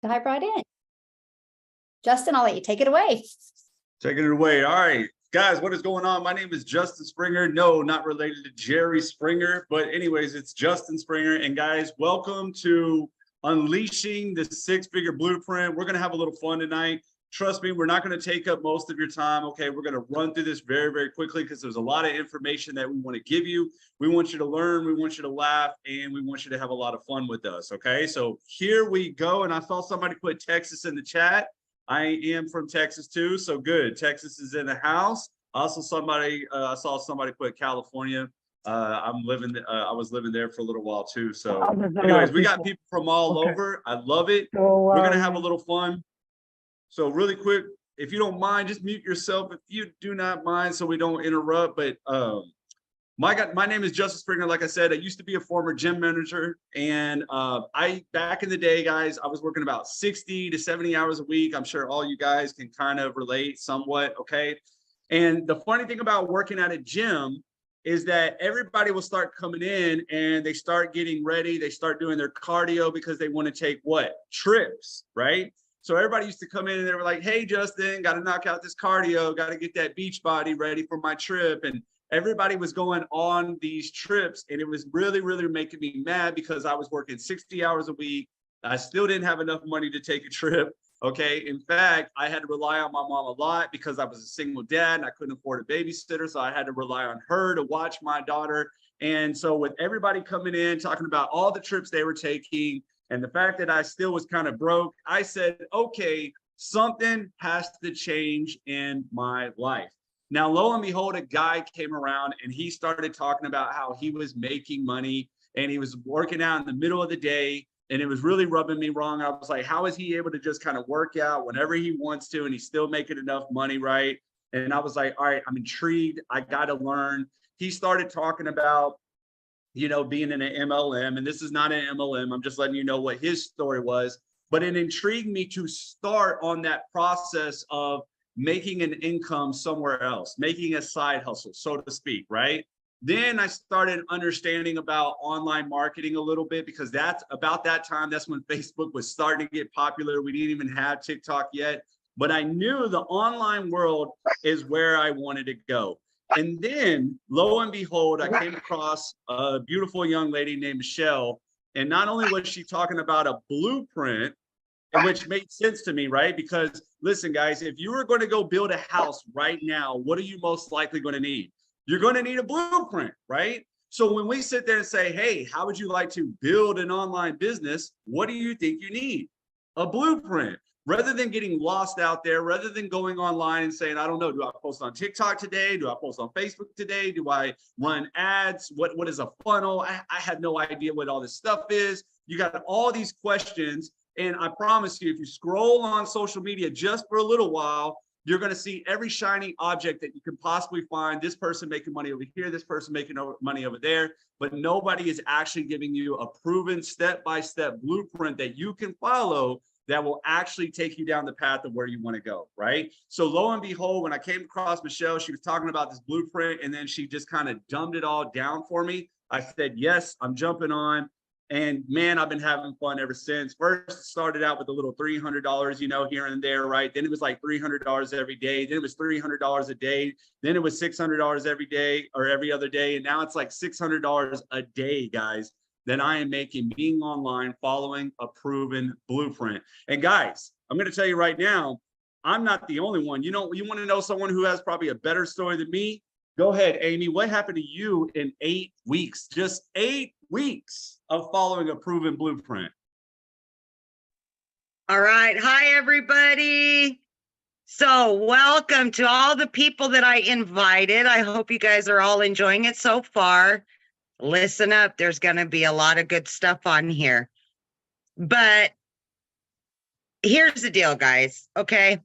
Dive right in. Justin, I'll let you take it away. Taking it away. All right, guys, what is going on? My name is Justin Springer. No, not related to Jerry Springer, but anyways, it's Justin Springer. And guys, welcome to Unleashing the Six-Figure Blueprint. We're going to have a little fun tonight. Trust me, we're not going to take up most of your time. Okay, we're going to run through this very, very quickly because there's a lot of information that we want to give you. We want you to learn, we want you to laugh, and we want you to have a lot of fun with us. Okay, so here we go. And I saw somebody put Texas in the chat. I am from Texas too, so good. Texas is in the house. Also, I saw somebody put California. I was living there for a little while too. So, anyways, we got people from all over. I love it. We're gonna have a little fun. So, really quick, if you don't mind, just mute yourself if you do not mind, so we don't interrupt. But my name is Justin Springer. Like I said, I used to be a former gym manager, and back in the day, guys, I was working about 60 to 70 hours a week. I'm sure all you guys can kind of relate somewhat, okay? And the funny thing about working at a gym is that everybody will start coming in and they start getting ready. They start doing their cardio because they want to take what? Trips, right? So everybody used to come in and they were like, hey, Justin, got to knock out this cardio, got to get that beach body ready for my trip. And everybody was going on these trips, and it was really, really making me mad because I was working 60 hours a week. I still didn't have enough money to take a trip. Okay. In fact, I had to rely on my mom a lot because I was a single dad and I couldn't afford a babysitter. So I had to rely on her to watch my daughter. And so with everybody coming in, talking about all the trips they were taking and the fact that I still was kind of broke, I said, okay, something has to change in my life. Now, lo and behold, a guy came around and he started talking about how he was making money and he was working out in the middle of the day, and it was really rubbing me wrong. I was like, how is he able to just kind of work out whenever he wants to and he's still making enough money, right? And I was like, all right, I'm intrigued. I got to learn. He started talking about, being in an MLM, and this is not an MLM. I'm just letting you know what his story was, but it intrigued me to start on that process of making an income somewhere else, making a side hustle, so to speak, right? Then I started understanding about online marketing a little bit because that's about that time. That's when Facebook was starting to get popular. We didn't even have TikTok yet, but I knew the online world is where I wanted to go. And then lo and behold, I came across a beautiful young lady named Michelle. And not only was she talking about a blueprint, which made sense to me, right? Because listen, guys, if you were going to go build a house right now, what are you most likely going to need? You're going to need a blueprint, right? So when we sit there and say, hey, how would you like to build an online business? What do you think you need? A blueprint. Rather than getting lost out there, rather than going online and saying, I don't know, do I post on TikTok today? Do I post on Facebook today? Do I run ads? What is a funnel? I have no idea what all this stuff is. You got all these questions. And I promise you, if you scroll on social media just for a little while, you're going to see every shiny object that you can possibly find. This person making money over here, this person making money over there, but nobody is actually giving you a proven step-by-step blueprint that you can follow that will actually take you down the path of where you want to go, right? So lo and behold, when I came across Michelle, she was talking about this blueprint, and then she just kind of dumbed it all down for me. I said, yes, I'm jumping on. And man, I've been having fun ever since. First, it started out with a little $300, here and there, right? Then it was like $300 every day. Then it was $300 a day. Then it was $600 every day or every other day. And now it's like $600 a day, guys, that I am making being online, following a proven blueprint. And guys, I'm going to tell you right now, I'm not the only one. You want to know someone who has probably a better story than me? Go ahead, Amy. What happened to you in 8 weeks? Just 8 weeks of following a proven blueprint. All right. Hi, everybody. So welcome to all the people that I invited. I hope you guys are all enjoying it so far. Listen up. There's going to be a lot of good stuff on here. But here's the deal, guys. Okay.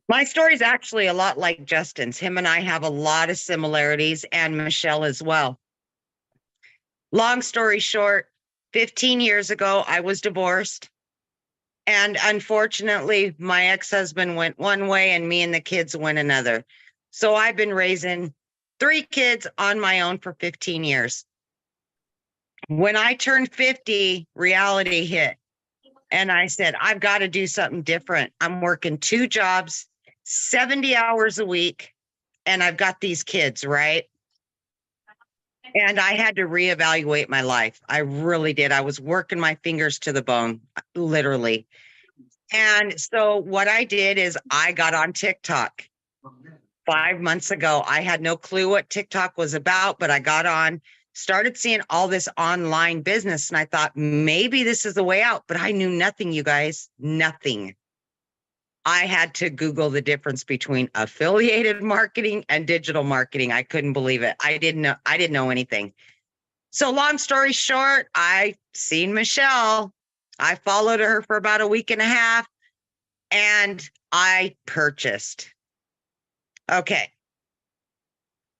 My story is actually a lot like Justin's. Him and I have a lot of similarities, and Michelle as well. Long story short, 15 years ago, I was divorced. And unfortunately, my ex-husband went one way and me and the kids went another. So I've been raising 3 kids on my own for 15 years. When I turned 50, reality hit. And I said, I've got to do something different. I'm working 2 jobs, 70 hours a week, and I've got these kids, right? And I had to reevaluate my life. I really did. I was working my fingers to the bone, literally. And so what I did is I got on TikTok 5 months ago. I had no clue what TikTok was about, but I got on, started seeing all this online business, and I thought maybe this is the way out, but I knew nothing, you guys, nothing. I had to Google the difference between affiliated marketing and digital marketing. I couldn't believe it. I didn't know anything. So long story short, I seen Michelle. I followed her for about a week and a half and I purchased. Okay.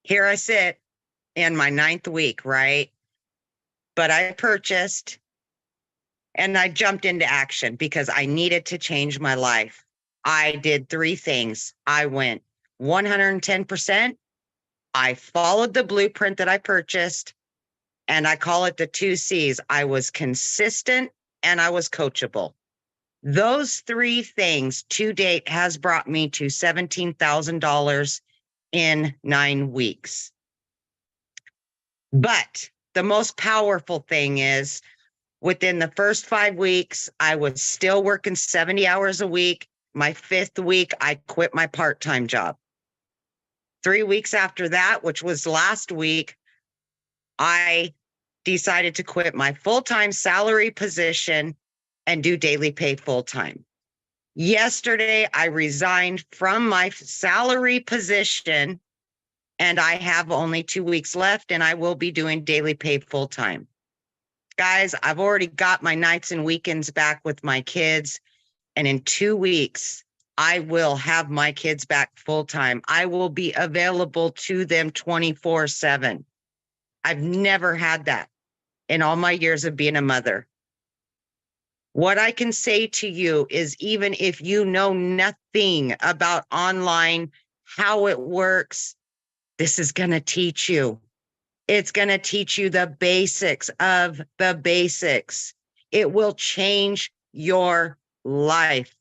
Here I sit in my 9th week, right? But I purchased and I jumped into action because I needed to change my life. I did 3 things. I went 110%. I followed the blueprint that I purchased, and I call it the 2 C's. I was consistent and I was coachable. Those 3 things to date has brought me to $17,000 in 9 weeks. But the most powerful thing is within the first 5 weeks, I was still working 70 hours a week. My 5th week, I quit my part-time job. 3 weeks after that, which was last week, I decided to quit my full-time salary position and do daily pay full-time. Yesterday, I resigned from my salary position and I have only 2 weeks left and I will be doing daily pay full-time. Guys, I've already got my nights and weekends back with my kids. And in 2 weeks, I will have my kids back full-time. I will be available to them 24/7. I've never had that in all my years of being a mother. What I can say to you is even if you know nothing about online, how it works, this is going to teach you. It's going to teach you the basics of the basics. It will change your life.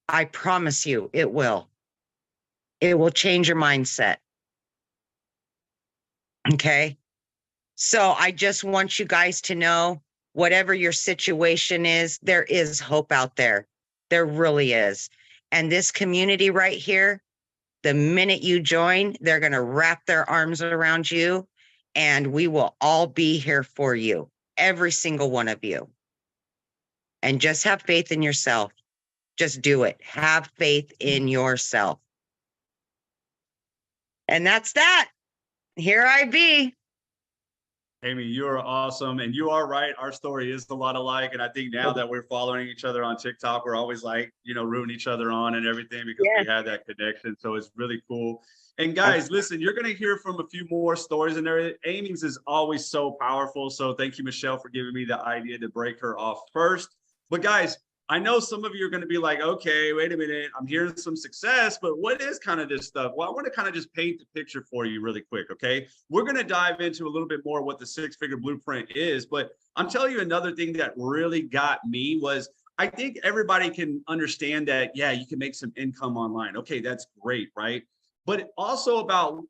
I promise you it will. It will change your mindset. Okay. So I just want you guys to know, whatever your situation is, there is hope out there. There really is. And this community right here, the minute you join, they're going to wrap their arms around you and we will all be here for you, every single one of you. And just have faith in yourself. Just do it. Have faith in yourself. And that's that. Here I be. Amy, you are awesome. And you are right. Our story is a lot alike. And I think now that we're following each other on TikTok, we're always like, rooting each other on and everything because we have that connection. So it's really cool. And guys, listen, you're going to hear from a few more stories in there. Amy's is always so powerful. So thank you, Michelle, for giving me the idea to break her off first. But guys, I know some of you are going to be like, okay, wait a minute. I'm hearing some success, but what is kind of this stuff? Well, I want to kind of just paint the picture for you really quick, okay? We're going to dive into a little bit more what the 6-figure blueprint is, but I'm telling you another thing that really got me was I think everybody can understand that, yeah, you can make some income online. Okay, that's great, right? But also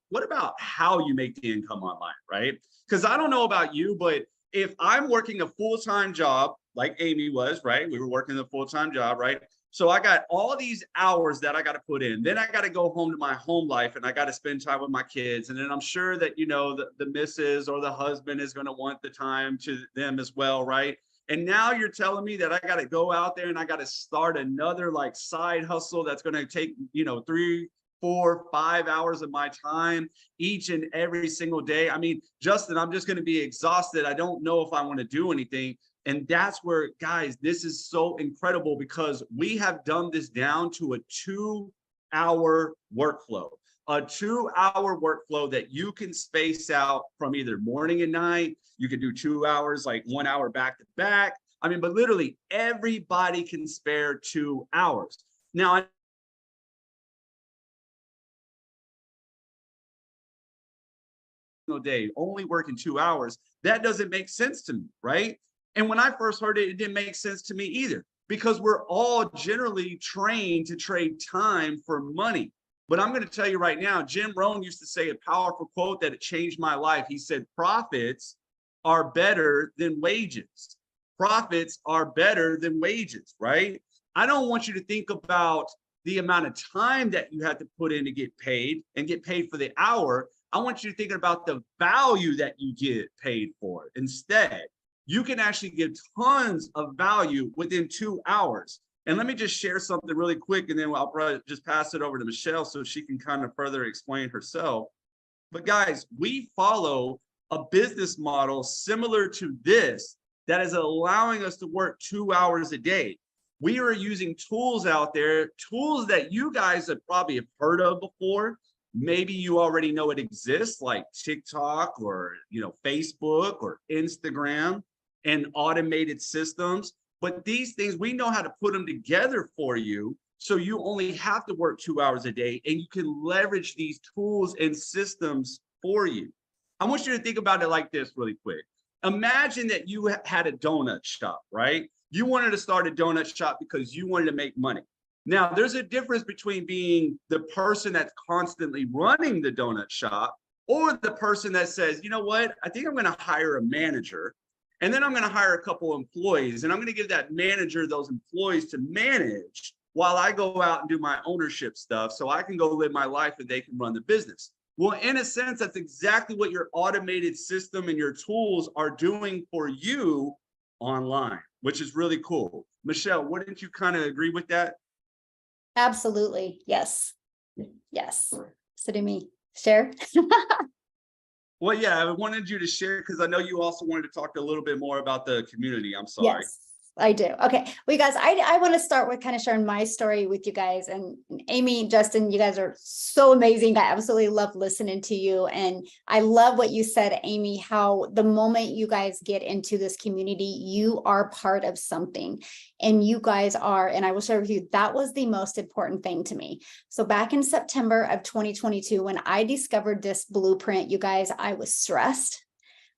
what about how you make the income online, right? Because I don't know about you, but if I'm working a full-time job, like Amy was, right? We were working a full-time job, right? So I got all these hours that I got to put in. Then I got to go home to my home life and I got to spend time with my kids. And then I'm sure that, the missus or the husband is going to want the time to them as well, right? And now you're telling me that I got to go out there and I got to start another like side hustle that's going to take, 3, 4, 5 hours of my time each and every single day. I mean, Justin, I'm just going to be exhausted. I don't know if I want to do anything. And that's where, guys, this is so incredible because we have dumbed this down to a 2-hour workflow, a 2-hour workflow that you can space out from either morning and night. You can do 2 hours, like 1 hour back to back. I mean, but literally everybody can spare 2 hours. Now, single day, only working 2 hours. That doesn't make sense to me, right? And when I first heard it, it didn't make sense to me either, because we're all generally trained to trade time for money. But I'm going to tell you right now, Jim Rohn used to say a powerful quote that it changed my life. He said, profits are better than wages. Profits are better than wages, right? I don't want you to think about the amount of time that you have to put in to get paid and get paid for the hour. I want you to think about the value that you get paid for. Instead, you can actually give tons of value within 2 hours. And let me just share something really quick, and then I'll probably just pass it over to Michelle so she can kind of further explain herself. But guys, we follow a business model similar to this that is allowing us to work 2 hours a day. We are using tools out there, tools that you guys have probably heard of before. Maybe you already know it exists, like TikTok or Facebook or Instagram and automated systems. But these things, we know how to put them together for you. So you only have to work 2 hours a day, and you can leverage these tools and systems for you. I want you to think about it like this really quick. Imagine that you had a donut shop, right? You wanted to start a donut shop because you wanted to make money. Now, there's a difference between being the person that's constantly running the donut shop or the person that says, you know what, I think I'm going to hire a manager, and then I'm going to hire a couple employees, and I'm going to give that manager those employees to manage while I go out and do my ownership stuff so I can go live my life and they can run the business. Well, in a sense, that's exactly what your automated system and your tools are doing for you online, which is really cool. Michelle, wouldn't you kind of agree with that? Absolutely. Yes. Yes. So do me. Share. Well, yeah, I wanted you to share because I know you also wanted to talk a little bit more about the community. I'm sorry. Yes, I do. Okay. Well, you guys, I want to start with kind of sharing my story with you guys. And Amy, Justin, you guys are so amazing. I absolutely love listening to you. And I love what you said, Amy, how the moment you guys get into this community, you are part of something. And you guys are, and I will share with you, that was the most important thing to me. So back in September of 2022, when I discovered this blueprint, you guys, I was stressed.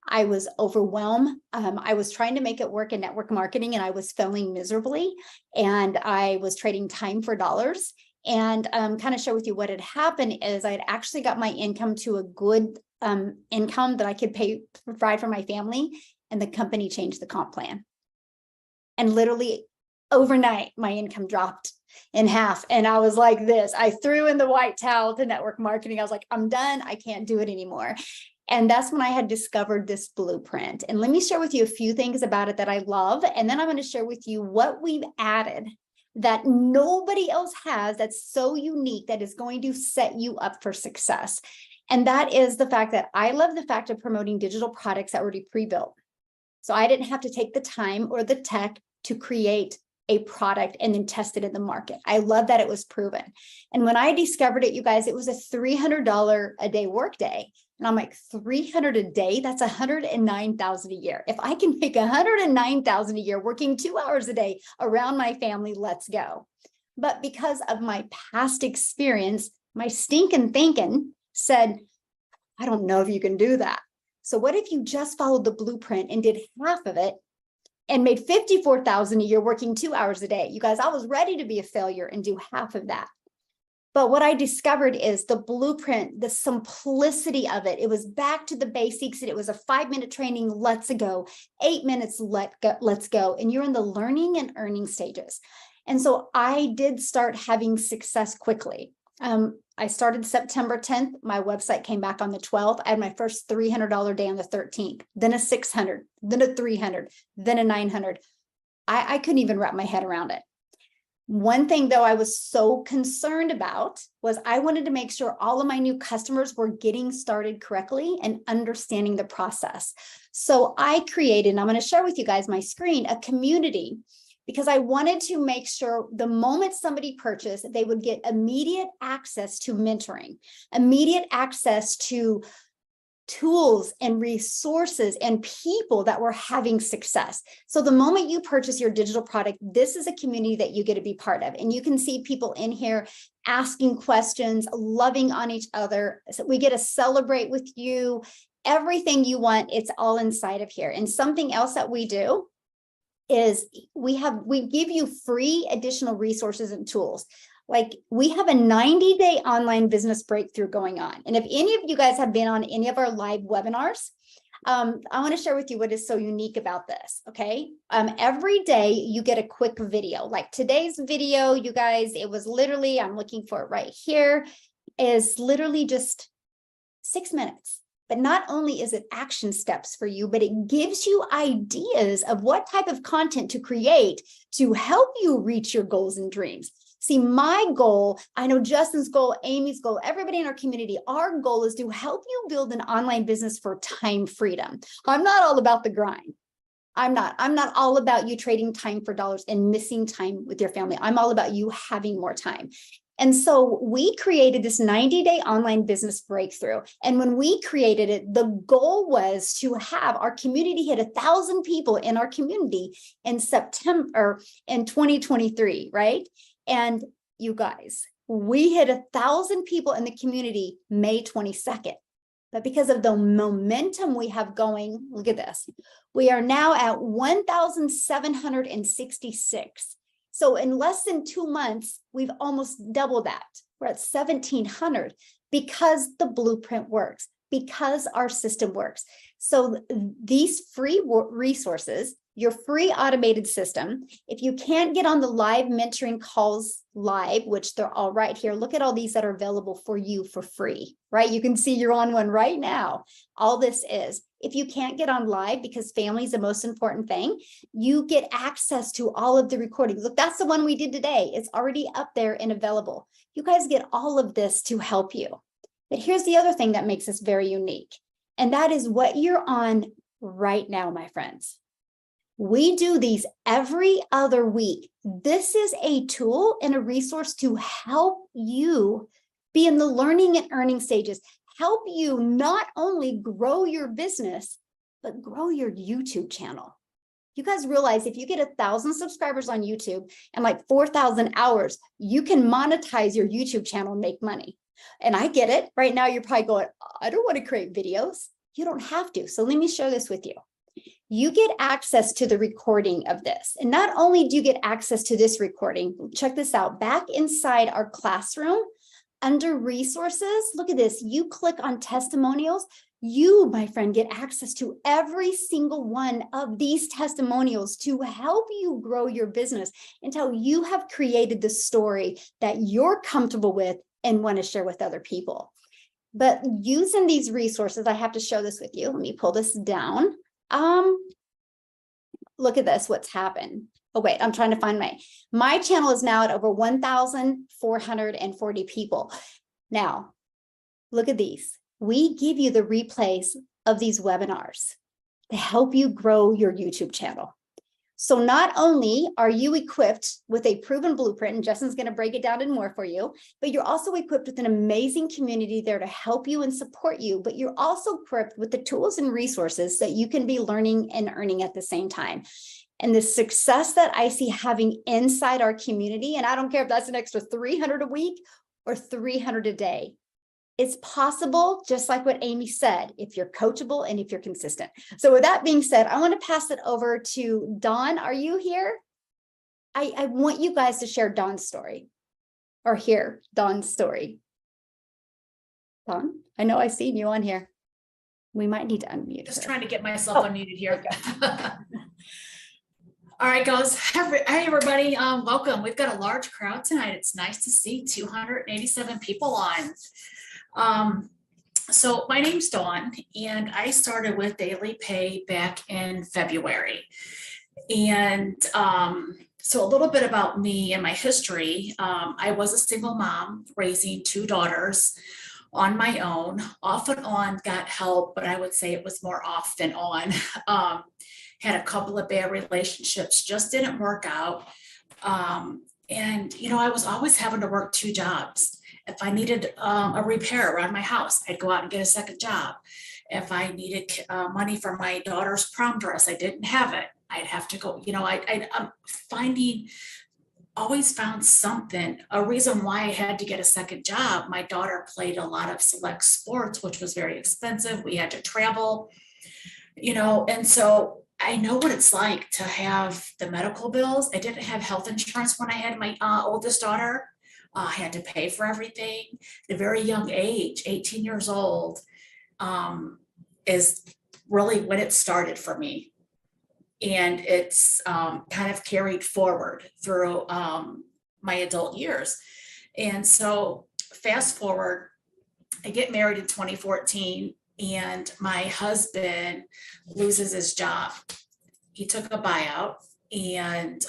I was overwhelmed. I was trying to make it work in network marketing, and I was failing miserably. And I was trading time for dollars. And kind of share with you what had happened is I had actually got my income to a good income that I could provide for my family. And the company changed the comp plan. And literally overnight, my income dropped in half. And I was like this. I threw in the white towel to network marketing. I was like, I'm done. I can't do it anymore. And that's when I had discovered this blueprint. And let me share with you a few things about it that I love. And then I'm going to share with you what we've added that nobody else has that's so unique that is going to set you up for success. And that is the fact that I love the fact of promoting digital products that were already pre-built. So I didn't have to take the time or the tech to create a product and then test it in the market. I love that it was proven. And when I discovered it, you guys, it was a $300 a day workday. And I'm like, 300 a day, that's 109,000 a year. If I can make 109,000 a year working 2 hours a day around my family, let's go. But because of my past experience, my stinking thinking said, I don't know if you can do that. So what if you just followed the blueprint and did half of it and made 54,000 a year working 2 hours a day? You guys, I was ready to be a failure and do half of that. But what I discovered is the blueprint, the simplicity of it. It was back to the basics. And it was a 5-minute training. Let's go. 8 minutes. Let's go. And you're in the learning and earning stages. And so I did start having success quickly. I started September 10th. My website came back on the 12th. I had my first $300 day on the 13th, then a 600, then a 300, then a 900. I couldn't even wrap my head around it. One thing, though, I was so concerned about was I wanted to make sure all of my new customers were getting started correctly and understanding the process. So I created, and I'm going to share with you guys my screen, a community, because I wanted to make sure the moment somebody purchased, they would get immediate access to mentoring, immediate access to tools and resources and people that were having success. So the moment you purchase your digital product, this is a community that you get to be part of. And you can see people in here asking questions, loving on each other. So we get to celebrate with you. everything you want, it's all inside of here. And something else that we do is we give you free additional resources and tools. Like we have a 90-day online business breakthrough going on. And if any of you guys have been on any of our live webinars, I want to share with you what is so unique about this. Okay. Every day you get a quick video, like today's video, you guys, it was literally, I'm looking for it right here, is literally just 6 minutes. But not only is it action steps for you, but it gives you ideas of what type of content to create to help you reach your goals and dreams. See, my goal, I know Justin's goal, Amy's goal, everybody in our community, our goal is to help you build an online business for time freedom. I'm not all about the grind. I'm not all about you trading time for dollars and missing time with your family. I'm all about you having more time. And so we created this 90-day online business breakthrough. And when we created it, the goal was to have our community hit 1,000 people in our community in September in 2023, right? And you guys, we hit 1,000 people in the community May 22nd. But because of the momentum we have going, look at this. We are now at 1,766. So in less than 2 months, we've almost doubled that. We're at 1,700 because the blueprint works, because our system works. So these free resources, your free automated system, if you can't get on the live mentoring calls live, which they're all right here, look at all these that are available for you for free, right? You can see you're on one right now. All this is, if you can't get on live because family is the most important thing, you get access to all of the recordings. Look, that's the one we did today. It's already up there and available. You guys get all of this to help you. But here's the other thing that makes us very unique. And that is what you're on right now, my friends. We do these every other week. This is a tool and a resource to help you be in the learning and earning stages, help you not only grow your business, but grow your YouTube channel. You guys realize if you get 1,000 subscribers on YouTube and like 4,000 hours, you can monetize your YouTube channel and make money. And I get it. Right now, you're probably going, I don't want to create videos. You don't have to. So let me share this with you. You get access to the recording of this. And not only do you get access to this recording, check this out, back inside our classroom, under resources, look at this, you click on testimonials, you, my friend, get access to every single one of these testimonials to help you grow your business until you have created the story that you're comfortable with and want to share with other people. But using these resources, I have to show this with you. Let me pull this down. Look at this, what's happened. Oh, wait, I'm trying to find my channel is now at over 1,440 people. Now, look at these. We give you the replays of these webinars to help you grow your YouTube channel. So not only are you equipped with a proven blueprint, and Justin's going to break it down and more for you, but you're also equipped with an amazing community there to help you and support you, but you're also equipped with the tools and resources that you can be learning and earning at the same time. And the success that I see having inside our community, and I don't care if that's an extra 300 a week or 300 a day, it's possible, just like what Amy said, if you're coachable and if you're consistent. So with that being said, I want to pass it over to Dawn. Are you here? I want you guys to share Dawn's story or hear Dawn's story. Dawn, I know I've seen you on here. We might need to unmute Just her. trying to get myself unmuted here. All right, guys. Hey, everybody. Welcome. We've got a large crowd tonight. It's nice to see 287 people on. So my name's Dawn, and I started with Daily Pay back in February. And so a little bit about me and my history. I was a single mom raising 2 daughters on my own, off and on, got help, but I would say it was more off than on. Had a couple of bad relationships, just didn't work out. And, you know, I was always having to work 2 jobs. If I needed a repair around my house, I'd go out and get a second job. If I needed money for my daughter's prom dress, I didn't have it. I'd have to go, you know, I'm finding always found something, a reason why I had to get a second job. My daughter played a lot of select sports, which was very expensive. We had to travel, and so I know what it's like to have the medical bills. I didn't have health insurance when I had my oldest daughter. I had to pay for everything. At a very young age, 18 years old, is really when it started for me. And it's kind of carried forward through my adult years. And so fast forward, I get married in 2014 and my husband loses his job. He took a buyout and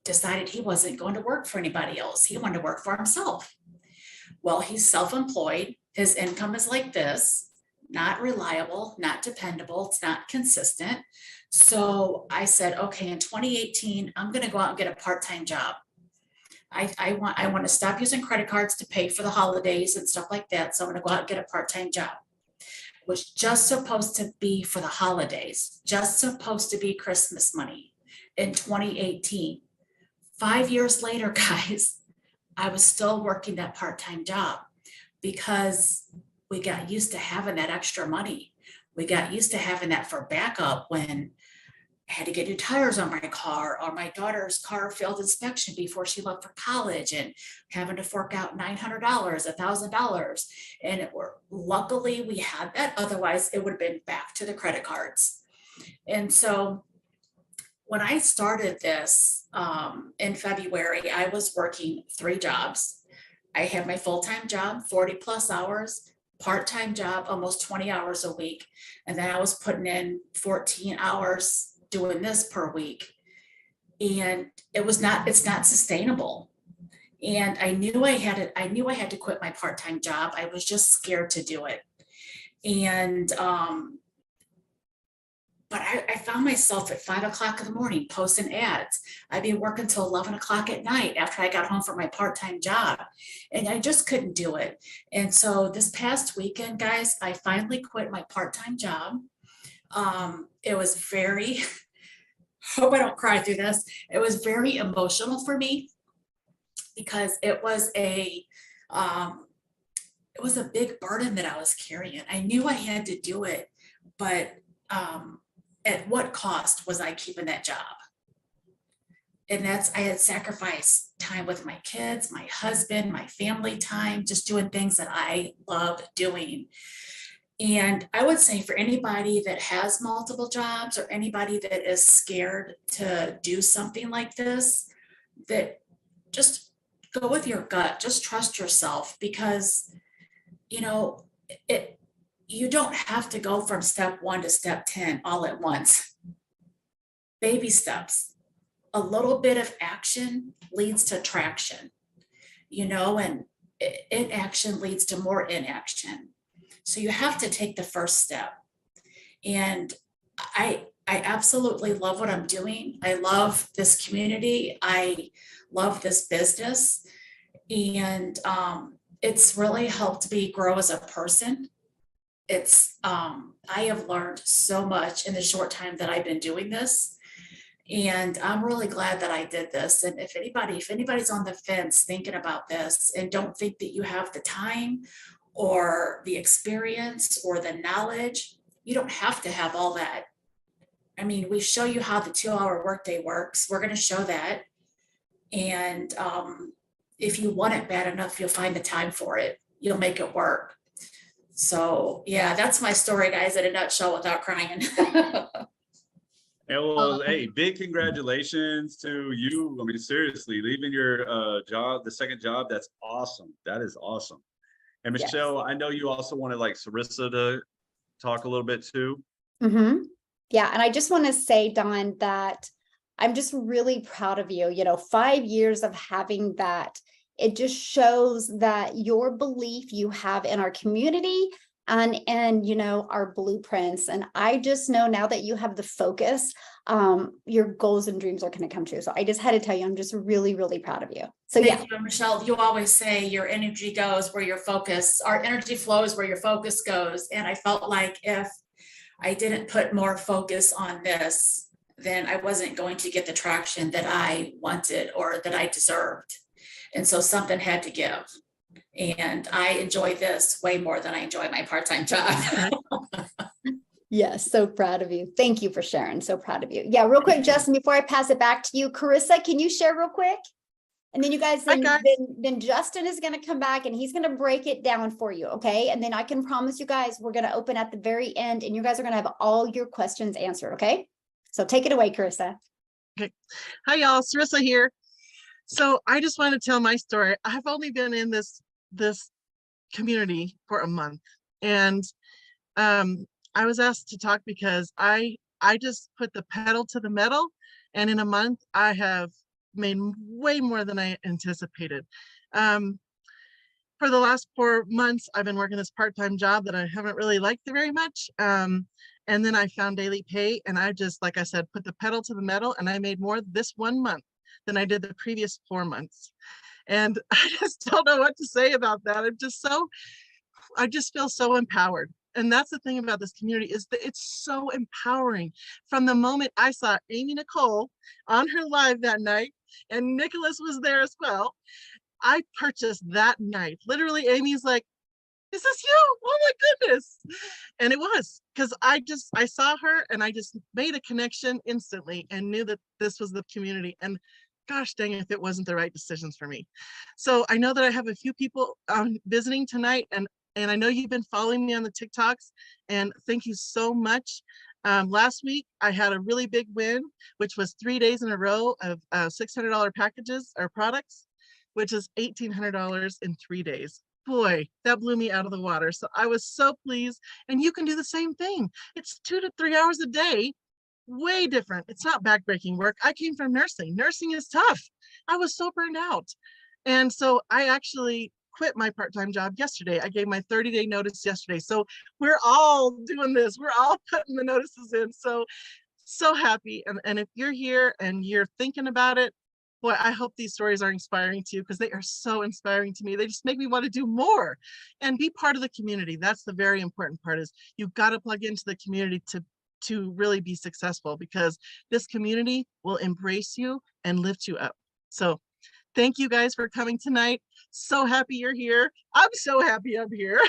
decided he wasn't going to work for anybody else. He wanted to work for himself. Well, he's self-employed. His income is like this, not reliable, not dependable. It's not consistent. So I said, okay, in 2018, I'm going to go out and get a part-time job. I want to stop using credit cards to pay for the holidays and stuff like that. So I'm going to go out and get a part-time job. It was just supposed to be for the holidays, just supposed to be Christmas money in 2018. 5 years later, guys, I was still working that part-time job because we got used to having that extra money. We got used to having that for backup when I had to get new tires on my car, or my daughter's car failed inspection before she left for college, and having to fork out $900, $1,000. And luckily we had that. Otherwise it would have been back to the credit cards. And so when I started this in February, I was working 3 jobs. I had my full-time job, 40 plus hours, part-time job, almost 20 hours a week. And then I was putting in 14 hours doing this per week. And it's not sustainable. And I knew I had to quit my part-time job. I was just scared to do it. And, but I found myself at 5 o'clock in the morning posting ads. I'd be working till 11 o'clock at night after I got home from my part-time job, and I just couldn't do it. And so this past weekend, guys, I finally quit my part-time job. It was very, hope I don't cry through this. It was very emotional for me because it was a big burden that I was carrying. I knew I had to do it, but at what cost was I keeping that job? And I had sacrificed time with my kids, my husband, my family time, just doing things that I love doing. And I would say for anybody that has multiple jobs or anybody that is scared to do something like this, that just go with your gut, just trust yourself, because, you don't have to go from step 1 to step 10 all at once. Baby steps. A little bit of action leads to traction, and inaction leads to more inaction. So you have to take the first step. And I absolutely love what I'm doing. I love this community. I love this business. And it's really helped me grow as a person. I have learned so much in the short time that I've been doing this. And I'm really glad that I did this. And if anybody's on the fence thinking about this and don't think that you have the time or the experience or the knowledge, you don't have to have all that. I mean, we show you how the 2-hour workday works. We're going to show that. And if you want it bad enough, you'll find the time for it. You'll make it work. So yeah, that's my story, guys, in a nutshell without crying. Well, hey, big congratulations to you. I mean, seriously, leaving your job, the second job, that's awesome. That is awesome. And Michelle, yes. I know you also wanted Sarissa to talk a little bit too. Mm-hmm. Yeah. And I just want to say, Dawn, that I'm just really proud of you. 5 years of having that, it just shows that your belief you have in our community and our blueprints. And I just know now that you have the focus, your goals and dreams are going to come true. So I just had to tell you, I'm just really, really proud of you. So Thank you, Michelle. You always say your energy goes where your focus, our energy flows where your focus goes. And I felt like if I didn't put more focus on this, then I wasn't going to get the traction that I wanted or that I deserved. And so something had to give. And I enjoy this way more than I enjoy my part-time job. Yes, so proud of you. Thank you for sharing. So proud of you. Yeah, real quick, Justin, before I pass it back to you, Carissa, can you share real quick? And then you guys, Hi, guys. then Justin is going to come back and he's going to break it down for you. Okay. And then I can promise you guys, we're going to open at the very end and you guys are going to have all your questions answered. Okay. So take it away, Carissa. Okay. Hi, y'all. Sarissa here. So I just want to tell my story. I've only been in this community for a month, and I was asked to talk because I just put the pedal to the metal, and in a month I have made way more than I anticipated. For the last 4 months, I've been working this part-time job that I haven't really liked very much. And then I found daily pay, and I just, like I said, put the pedal to the metal, and I made more this 1 month than I did the previous 4 months. And I just don't know what to say about that. I just feel so empowered. And that's the thing about this community, is that it's so empowering. From the moment I saw Amy Nicole on her live that night, and Nicholas was there as well, I purchased that night. Literally, Amy's like, "Is this you? Oh my goodness." And it was, because I saw her and I just made a connection instantly and knew that this was the community. And gosh dang, if it wasn't the right decisions for me. So I know that I have a few people visiting tonight, and I know you've been following me on the TikToks, and thank you so much. Last week I had a really big win, which was 3 days in a row of $600 packages or products, which is $1,800 in 3 days. Boy, that blew me out of the water. So I was so pleased. And you can do the same thing. It's 2 to 3 hours a day, way different. It's not backbreaking work. I came from nursing. Nursing is tough. I was so burned out. And so I actually quit my part-time job yesterday. I gave my 30-day notice yesterday. So we're all doing this. We're all putting the notices in. So happy. And if you're here and you're thinking about it, boy, I hope these stories are inspiring to you, because they are so inspiring to me. They just make me want to do more and be part of the community. That's the very important part, is you've got to plug into the community to really be successful, because this community will embrace you and lift you up. So thank you guys for coming tonight. So happy you're here. I'm so happy I'm here.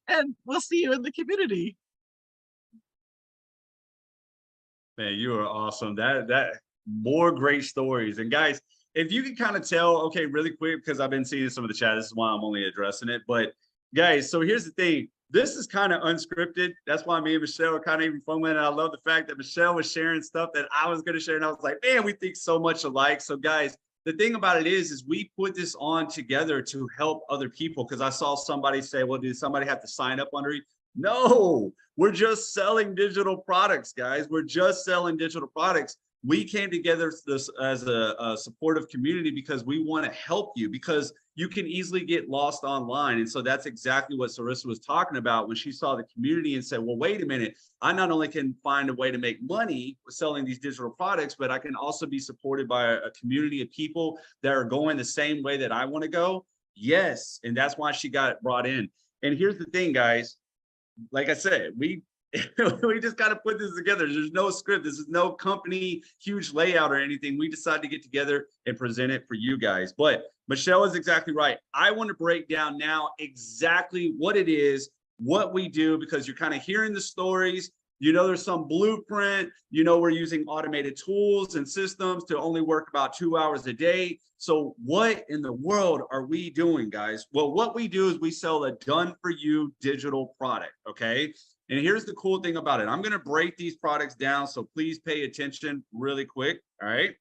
And we'll see you in the community. Man, you are awesome. That more great stories. And guys, if you can kind of tell, okay, really quick, because I've been seeing some of the chat, this is why I'm only addressing it. But guys, so here's the thing. This is kind of unscripted. That's why me and Michelle are kind of even foaming. And I love the fact that Michelle was sharing stuff that I was going to share. And I was like, man, we think so much alike. So guys, the thing about it is we put this on together to help other people. Because I saw somebody say, well, did somebody have to sign up under it? No, we're just selling digital products, guys. We're just selling digital products. We came together as a supportive community because we want to help you, because you can easily get lost online. And so that's exactly what Sarissa was talking about when she saw the community and said, well, wait a minute, I not only can find a way to make money with selling these digital products, but I can also be supported by a community of people that are going the same way that I want to go. Yes. And that's why she got brought in. And here's the thing, guys. Like I said, we just got to put this together. There's no script. This is no company huge layout or anything. We decided to get together and present it for you guys. But Michelle is exactly right. I want to break down now exactly what it is, what we do, because you're kind of hearing the stories. You know, there's some blueprint. You know, we're using automated tools and systems to only work about 2 hours a day. So what in the world are we doing, guys? Well, what we do is we sell a done-for-you digital product, okay? And here's the cool thing about it. I'm going to break these products down, so please pay attention really quick, all right?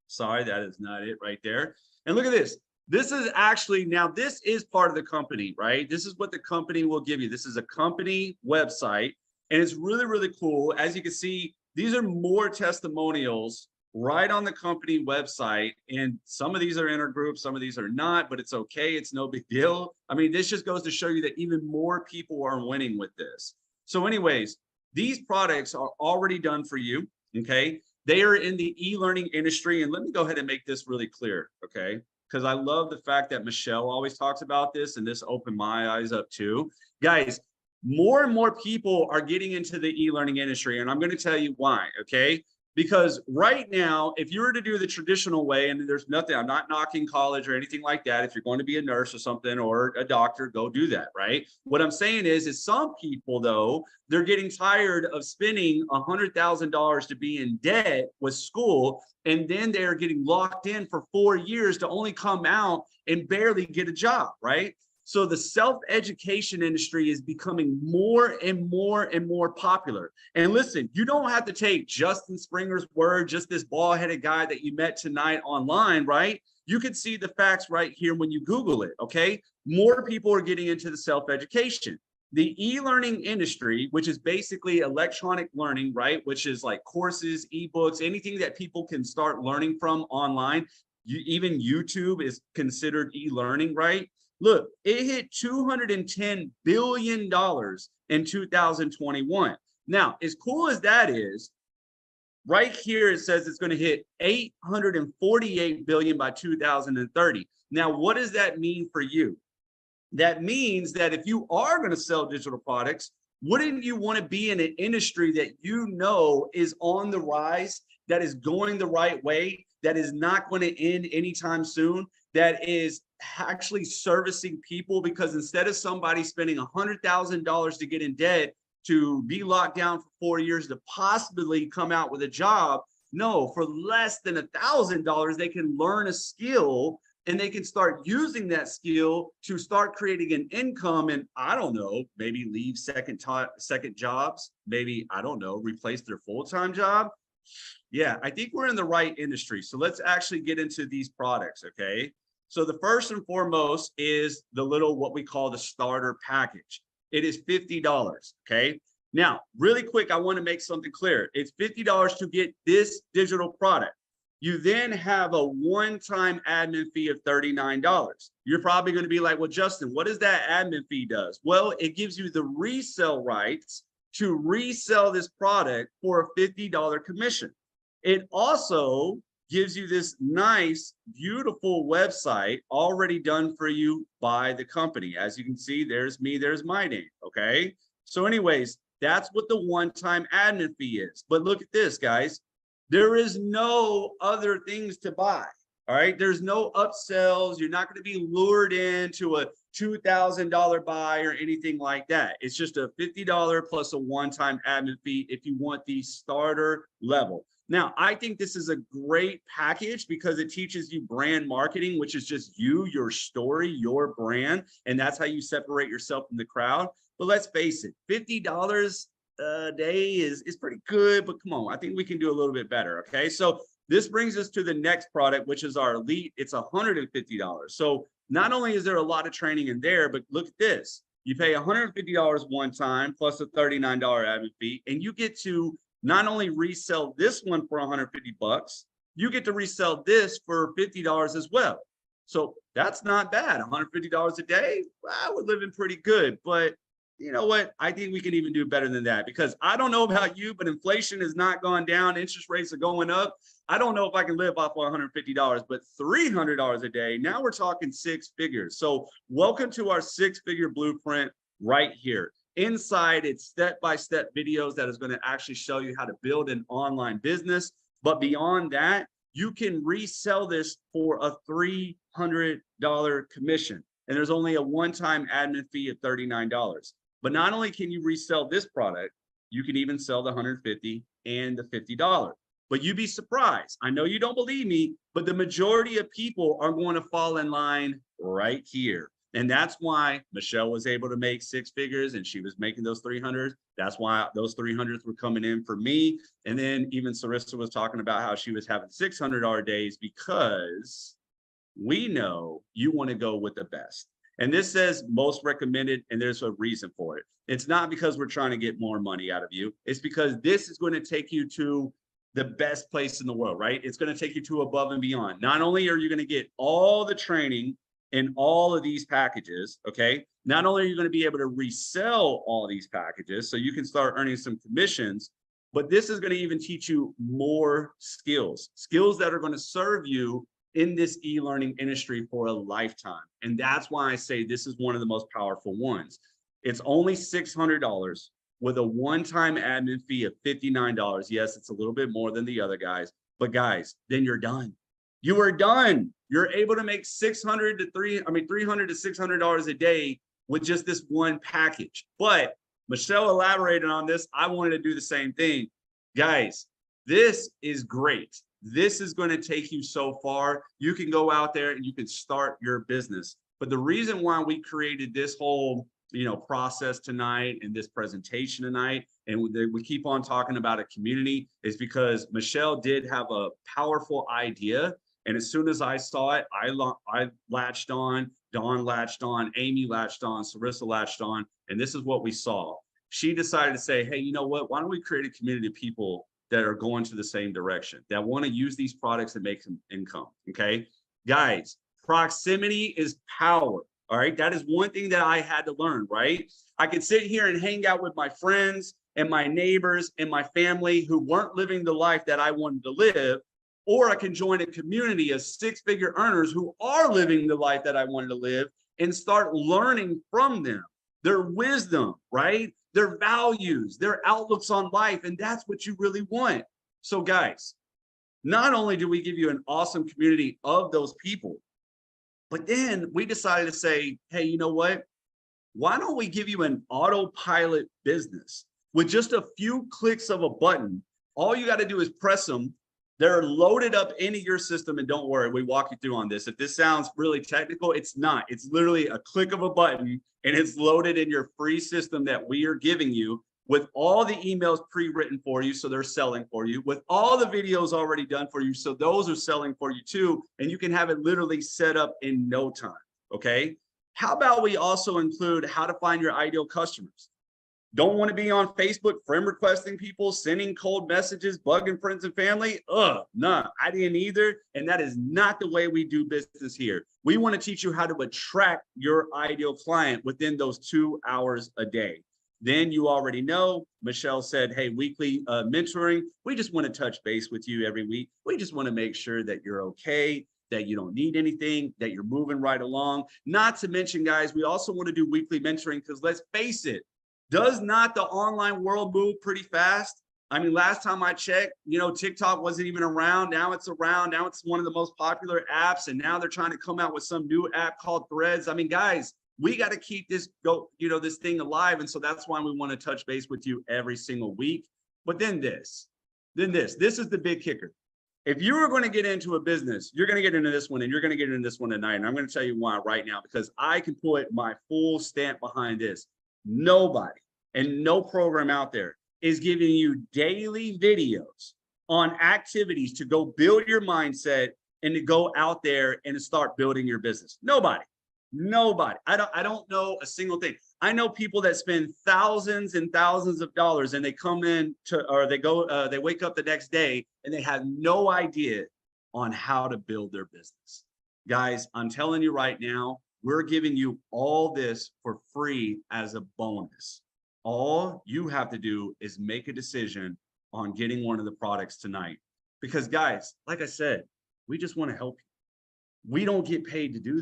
Sorry, that is not it right there. And look at this. This is actually, now this is part of the company, right? This is what the company will give you. This is a company website, and it's really, really cool. As you can see, these are more testimonials right on the company website. And some of these are intergroup, some of these are not, but it's okay. It's no big deal. I mean, this just goes to show you that even more people are winning with this. So anyways, these products are already done for you, okay? They are in the e-learning industry. And let me go ahead and make this really clear, okay? Because I love the fact that Michelle always talks about this, and this opened my eyes up too. Guys, more and more people are getting into the e-learning industry. And I'm going to tell you why, okay? Because right now, if you were to do the traditional way, and there's nothing, I'm not knocking college or anything like that. If you're going to be a nurse or something or a doctor, go do that, right? What I'm saying is some people, though, they're getting tired of spending $100,000 to be in debt with school, and then they're getting locked in for 4 years to only come out and barely get a job, right? So the self-education industry is becoming more and more and more popular. And listen, you don't have to take Justin Springer's word, just this bald-headed guy that you met tonight online, right? You can see the facts right here when you Google it, okay? More people are getting into the self-education. The e-learning industry, which is basically electronic learning, right? Which is like courses, ebooks, anything that people can start learning from online. Even YouTube is considered e-learning, right? Look, it hit $210 billion in 2021. Now, as cool as that is, right here it says it's going to hit $848 billion by 2030. Now, what does that mean for you? That means that if you are going to sell digital products, wouldn't you want to be in an industry that you know is on the rise, that is going the right way, that is not going to end anytime soon, that is actually servicing people? Because instead of somebody spending $100,000 to get in debt, to be locked down for 4 years to possibly come out with a job, no, for less than $1,000, they can learn a skill and they can start using that skill to start creating an income. And I don't know, maybe leave second jobs, maybe, I don't know, replace their full-time job. Yeah, I think we're in the right industry. So let's actually get into these products, okay? So the first and foremost is the little, what we call the starter package. It is $50, okay? Now, really quick, I want to make something clear. It's $50 to get this digital product. You then have a one-time admin fee of $39. You're probably going to be like, well, Justin, what does that admin fee does? Well, it gives you the resale rights to resell this product for a $50 commission. It also gives you this nice, beautiful website already done for you by the company. As you can see, there's me, there's my name, okay? So anyways, that's what the one-time admin fee is. But look at this, guys. There is no other things to buy, all right? There's no upsells. You're not gonna be lured into a $2,000 buy or anything like that. It's just a $50 plus a one-time admin fee if you want the starter level. Now, I think this is a great package because it teaches you brand marketing, which is just you, your story, your brand, and that's how you separate yourself from the crowd. But let's face it, $50 a day is pretty good, but come on, I think we can do a little bit better, okay? So this brings us to the next product, which is our Elite. It's $150. So not only is there a lot of training in there, but look at this. You pay $150 one time plus a $39 admin fee, and you get to not only resell this one for 150 bucks, you get to resell this for $50 as well. So that's not bad. $150 a day, well, we're living pretty good. But you know what? I think we can even do better than that, because I don't know about you, but inflation has not gone down. Interest rates are going up. I don't know if I can live off of $150, but $300 a day, now we're talking six figures. So welcome to our six-figure blueprint right here. Inside, it's step-by-step videos that is going to actually show you how to build an online business. But beyond that, you can resell this for a $300 commission. And there's only a one-time admin fee of $39. But not only can you resell this product, you can even sell the $150 and the $50. But you'd be surprised. I know you don't believe me, but the majority of people are going to fall in line right here. And that's why Michelle was able to make six figures and she was making those 300. That's why those 300s were coming in for me. And then even Sarissa was talking about how she was having $600 days, because we know you want to go with the best. And this says most recommended, and there's a reason for it. It's not because we're trying to get more money out of you. It's because this is going to take you to the best place in the world, right? It's going to take you to above and beyond. Not only are you going to get all the training in all of these packages, okay? Not only are you going to be able to resell all these packages so you can start earning some commissions, but this is going to even teach you more skills that are going to serve you in this e-learning industry for a lifetime. And that's why I say this is one of the most powerful ones. It's only $600 with a one-time admin fee of $59. Yes, it's a little bit more than the other guys, but guys, then you're done. You are done. You're able to make $300 to $600 a day with just this one package. But Michelle elaborated on this. I wanted to do the same thing. Guys, this is great. This is going to take you so far. You can go out there and you can start your business. But the reason why we created this whole process tonight and this presentation tonight, and we keep on talking about a community, is because Michelle did have a powerful idea. And as soon as I saw it, I latched on, Dawn latched on, Amy latched on, Sarissa latched on, and this is what we saw. She decided to say, hey, you know what? Why don't we create a community of people that are going to the same direction, that want to use these products and make some income, okay? Guys, proximity is power, all right? That is one thing that I had to learn, right? I could sit here and hang out with my friends and my neighbors and my family who weren't living the life that I wanted to live, or I can join a community of six-figure earners who are living the life that I wanted to live and start learning from them, their wisdom, right? Their values, their outlooks on life. And that's what you really want. So guys, not only do we give you an awesome community of those people, but then we decided to say, hey, you know what? Why don't we give you an autopilot business with just a few clicks of a button? All you got to do is press them. They're loaded up into your system, and don't worry, we walk you through on this. If this sounds really technical, it's not. It's literally a click of a button, and it's loaded in your free system that we are giving you with all the emails pre-written for you, so they're selling for you, with all the videos already done for you, so those are selling for you too, and you can have it literally set up in no time, okay? How about we also include how to find your ideal customers? Don't want to be on Facebook friend requesting people, sending cold messages, bugging friends and family? Nah, I didn't either. And that is not the way we do business here. We want to teach you how to attract your ideal client within those 2 hours a day. Then you already know, Michelle said, hey, weekly mentoring. We just want to touch base with you every week. We just want to make sure that you're okay, that you don't need anything, that you're moving right along. Not to mention, guys, we also want to do weekly mentoring because let's face it, does not the online world move pretty fast? I mean, last time I checked, TikTok wasn't even around. Now it's around. Now it's one of the most popular apps. And now they're trying to come out with some new app called Threads. I mean, guys, we got to keep this this thing alive. And so that's why we want to touch base with you every single week. But then this is the big kicker. If you are going to get into a business, you're going to get into this one and you're going to get into this one tonight. And I'm going to tell you why right now, because I can put my full stamp behind this. Nobody and no program out there is giving you daily videos on activities to go build your mindset and to go out there and to start building your business. Nobody. I don't know a single thing. I know people that spend thousands and thousands of dollars and they come in to, or they wake up the next day and they have no idea on how to build their business. Guys, I'm telling you right now, we're giving you all this for free as a bonus. All you have to do is make a decision on getting one of the products tonight. Because guys, like I said, we just want to help you. We don't get paid to do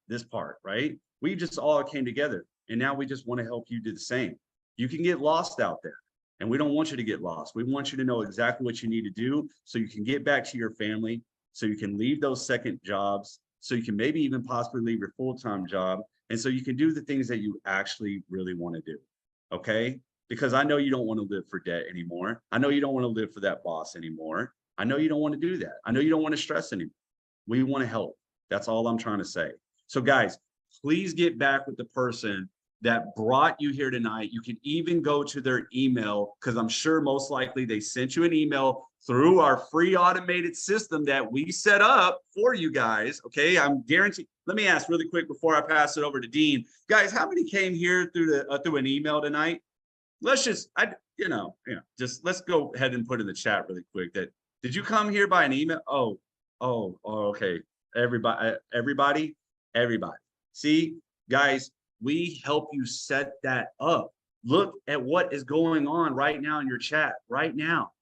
this part, right? We just all came together and now we just want to help you do the same. You can get lost out there and we don't want you to get lost. We want you to know exactly what you need to do so you can get back to your family, so you can leave those second jobs, so you can maybe even possibly leave your full-time job. And so you can do the things that you actually really want to do. Okay? Because I know you don't want to live for debt anymore. I know you don't want to live for that boss anymore. I know you don't want to do that. I know you don't want to stress anymore. We want to help. That's all I'm trying to say. So guys, please get back with the person that brought you here tonight. You can even go to their email because I'm sure most likely they sent you an email through our free automated system that we set up for you guys. Okay, I'm guaranteed. Let me ask really quick before I pass it over to Dean. Guys, how many came here through an email tonight? Let's just, just let's go ahead and put in the chat really quick that, did you come here by an email? Oh, okay. Everybody. See, guys, we help you set that up. Look at what is going on right now in your chat right now.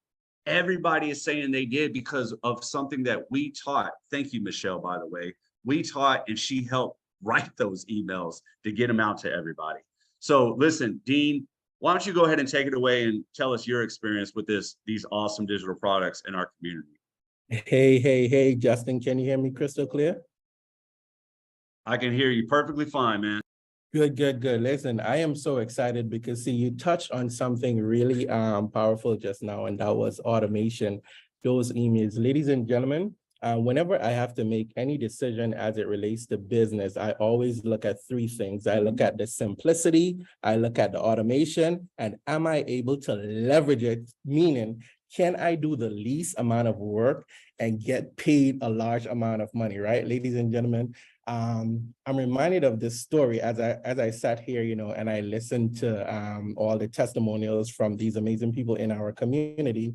Everybody is saying they did because of something that we taught. Thank you, Michelle, by the way. We taught and she helped write those emails to get them out to everybody. So listen, Dean, why don't you go ahead and take it away and tell us your experience with these awesome digital products in our community? Hey, Justin, can you hear me crystal clear? I can hear you perfectly fine, man. Good. Listen, I am so excited because see, you touched on something really powerful just now, and that was automation, those emails. Ladies and gentlemen, whenever I have to make any decision as it relates to business, I always look at three things. I look at the simplicity, I look at the automation, and am I able to leverage it? Meaning, can I do the least amount of work and get paid a large amount of money, right? Ladies and gentlemen, I'm reminded of this story as I sat here, and I listened to all the testimonials from these amazing people in our community.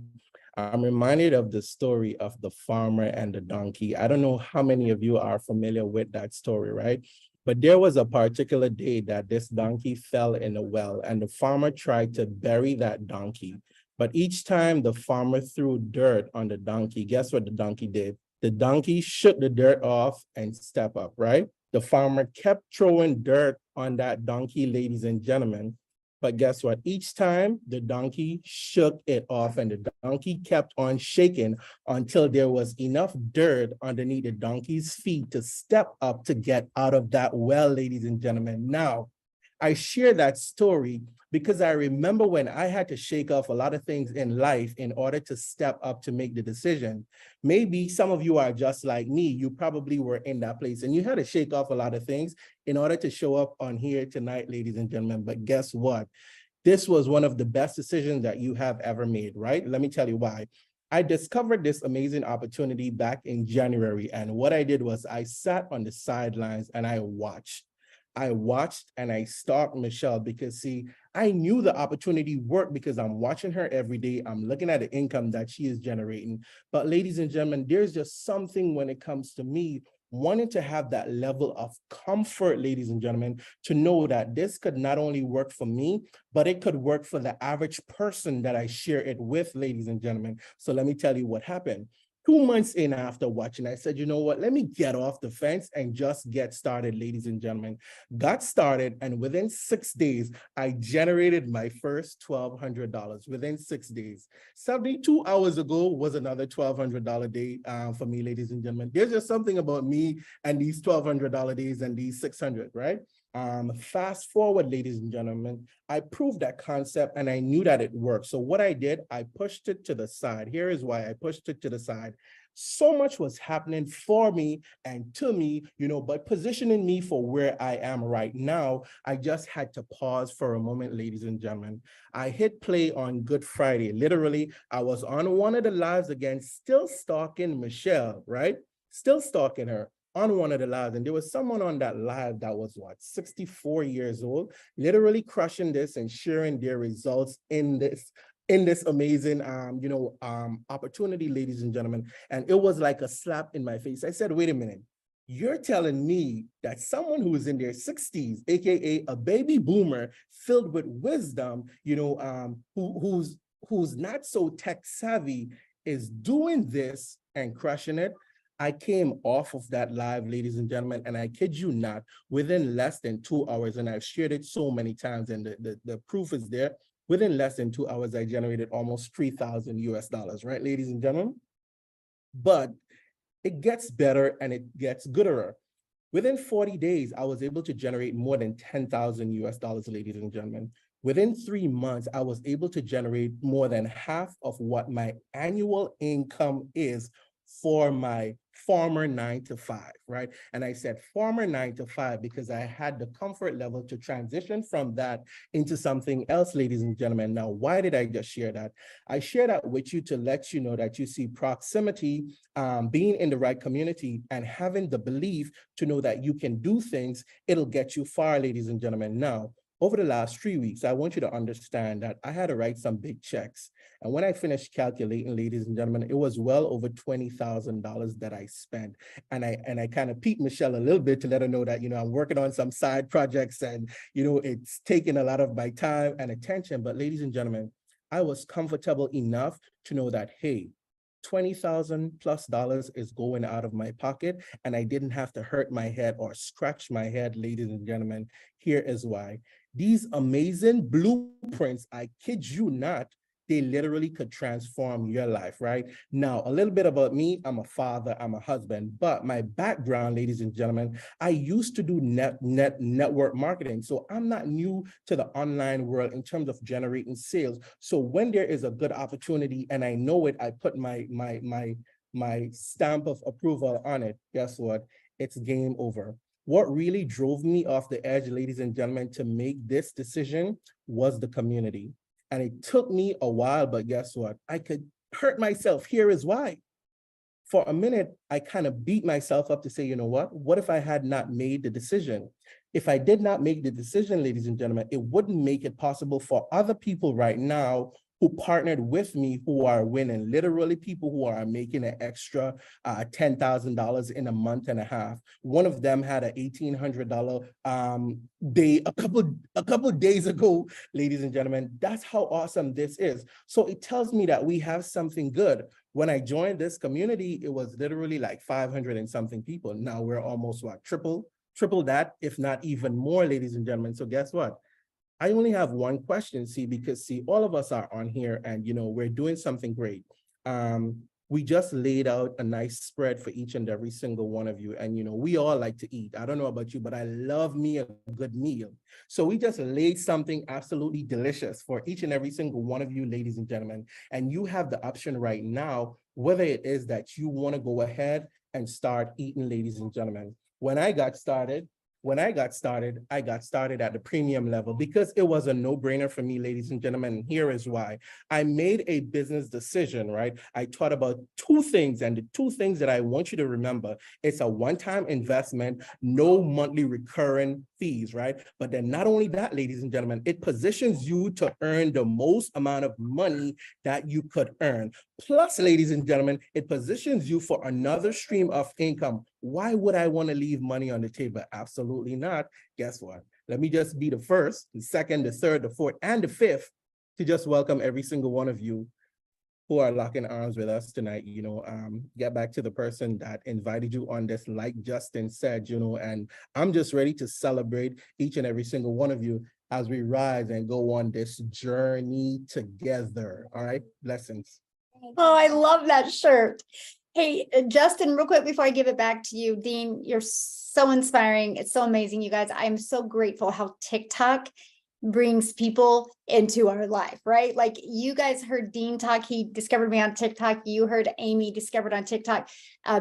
I'm reminded of the story of the farmer and the donkey. I don't know how many of you are familiar with that story, right? But there was a particular day that this donkey fell in a well, and the farmer tried to bury that donkey. But each time the farmer threw dirt on the donkey, guess what the donkey did? The donkey shook the dirt off and stepped up, right? The farmer kept throwing dirt on that donkey, ladies and gentlemen. But guess what? Each time the donkey shook it off and the donkey kept on shaking until there was enough dirt underneath the donkey's feet to step up to get out of that well, ladies and gentlemen. Now, I share that story because I remember when I had to shake off a lot of things in life in order to step up to make the decision. Maybe some of you are just like me. You probably were in that place and you had to shake off a lot of things in order to show up on here tonight, ladies and gentlemen. But guess what? This was one of the best decisions that you have ever made, right? Let me tell you why. I discovered this amazing opportunity back in January. And what I did was I sat on the sidelines and I watched and I stalked Michelle because see, I knew the opportunity worked because I'm watching her every day. I'm looking at the income that she is generating. But ladies and gentlemen, there's just something when it comes to me wanting to have that level of comfort, ladies and gentlemen, to know that this could not only work for me, but it could work for the average person that I share it with, ladies and gentlemen. So let me tell you what happened. 2 months in after watching, I said, you know what, let me get off the fence and just get started, ladies and gentlemen. Got started, and within 6 days, I generated my first $1,200 within 6 days. 72 hours ago was another $1,200 day for me, ladies and gentlemen. There's just something about me and these $1,200 days and these 600, right? Fast forward, ladies and gentlemen, I proved that concept and I knew that it worked. So what I did, I pushed it to the side. Here is why I pushed it to the side. So much was happening for me and to me, but positioning me for where I am right now, I just had to pause for a moment, ladies and gentlemen. I hit play on Good Friday. Literally, I was on one of the lives again, still stalking Michelle, right? Still stalking her on one of the lives, and there was someone on that live that was 64 years old, literally crushing this and sharing their results in this amazing opportunity, ladies and gentlemen. And it was like a slap in my face. I said, wait a minute, you're telling me that someone who is in their 60s, aka a baby boomer filled with wisdom, who's not so tech savvy, is doing this and crushing it? I came off of that live, ladies and gentlemen, and I kid you not, within less than 2 hours, and I've shared it so many times, and the proof is there. Within less than 2 hours, I generated almost $3,000, right, ladies and gentlemen? But it gets better and it gets gooder. Within 40 days, I was able to generate more than $10,000, ladies and gentlemen. Within 3 months, I was able to generate more than half of what my annual income is for my former 9-to-5, right? And I said former 9-to-5 because I had the comfort level to transition from that into something else, ladies and gentlemen. Now, why did I just share that? I share that with you to let you know that you see proximity, being in the right community and having the belief to know that you can do things, it'll get you far, ladies and gentlemen. Now, over the last 3 weeks, I want you to understand that I had to write some big checks. And when I finished calculating, ladies and gentlemen, it was well over $20,000 that I spent. And I kind of peeped Michelle a little bit to let her know that, I'm working on some side projects and, it's taking a lot of my time and attention. But ladies and gentlemen, I was comfortable enough to know that, hey, $20,000+ is going out of my pocket, and I didn't have to hurt my head or scratch my head, ladies and gentlemen. Here is why. These amazing blueprints, I kid you not, they literally could transform your life, right? Now, a little bit about me. I'm a father, I'm a husband, but my background, ladies and gentlemen, I used to do network marketing. So I'm not new to the online world in terms of generating sales. So when there is a good opportunity and I know it, I put my stamp of approval on it. Guess what? It's game over. What really drove me off the edge, ladies and gentlemen, to make this decision was the community. And it took me a while, but guess what? I could hurt myself. Here is why. For a minute, I kind of beat myself up to say, you know what if I had not made the decision? If I did not make the decision, ladies and gentlemen, it wouldn't make it possible for other people right now who partnered with me who are winning, literally people who are making an extra $10,000 in a month and a half. One of them had an $1,800 day a couple days ago, ladies and gentlemen. That's how awesome this is. So it tells me that we have something good. When I joined this community, it was literally like 500 and something people. Now we're almost what, triple that, if not even more, ladies and gentlemen. So guess what? I only have one question, because all of us are on here and, we're doing something great. We just laid out a nice spread for each and every single one of you. And, we all like to eat. I don't know about you, but I love me a good meal. So we just laid something absolutely delicious for each and every single one of you, ladies and gentlemen. And you have the option right now, whether it is that you want to go ahead and start eating, ladies and gentlemen. When I got started, I got started at the premium level because it was a no-brainer for me, ladies and gentlemen. And here is why. I made a business decision, right? I thought about two things, and the two things that I want you to remember, it's a one-time investment, no monthly recurring fees, right? But then not only that, ladies and gentlemen, it positions you to earn the most amount of money that you could earn. Plus, ladies and gentlemen, it positions you for another stream of income. Why would I want to leave money on the table? Absolutely not. Guess what? Let me just be the first, the second, the third, the fourth, and the fifth to just welcome every single one of you who are locking arms with us tonight. Get back to the person that invited you on this, like Justin said, and I'm just ready to celebrate each and every single one of you as we rise and go on this journey together. All right, blessings. Oh, I love that shirt. Hey, Justin, real quick before I give it back to you, Dean, you're so inspiring. It's so amazing, you guys. I'm so grateful how TikTok brings people into our life, right? Like you guys heard Dean talk, he discovered me on TikTok. You heard Amy discovered on TikTok.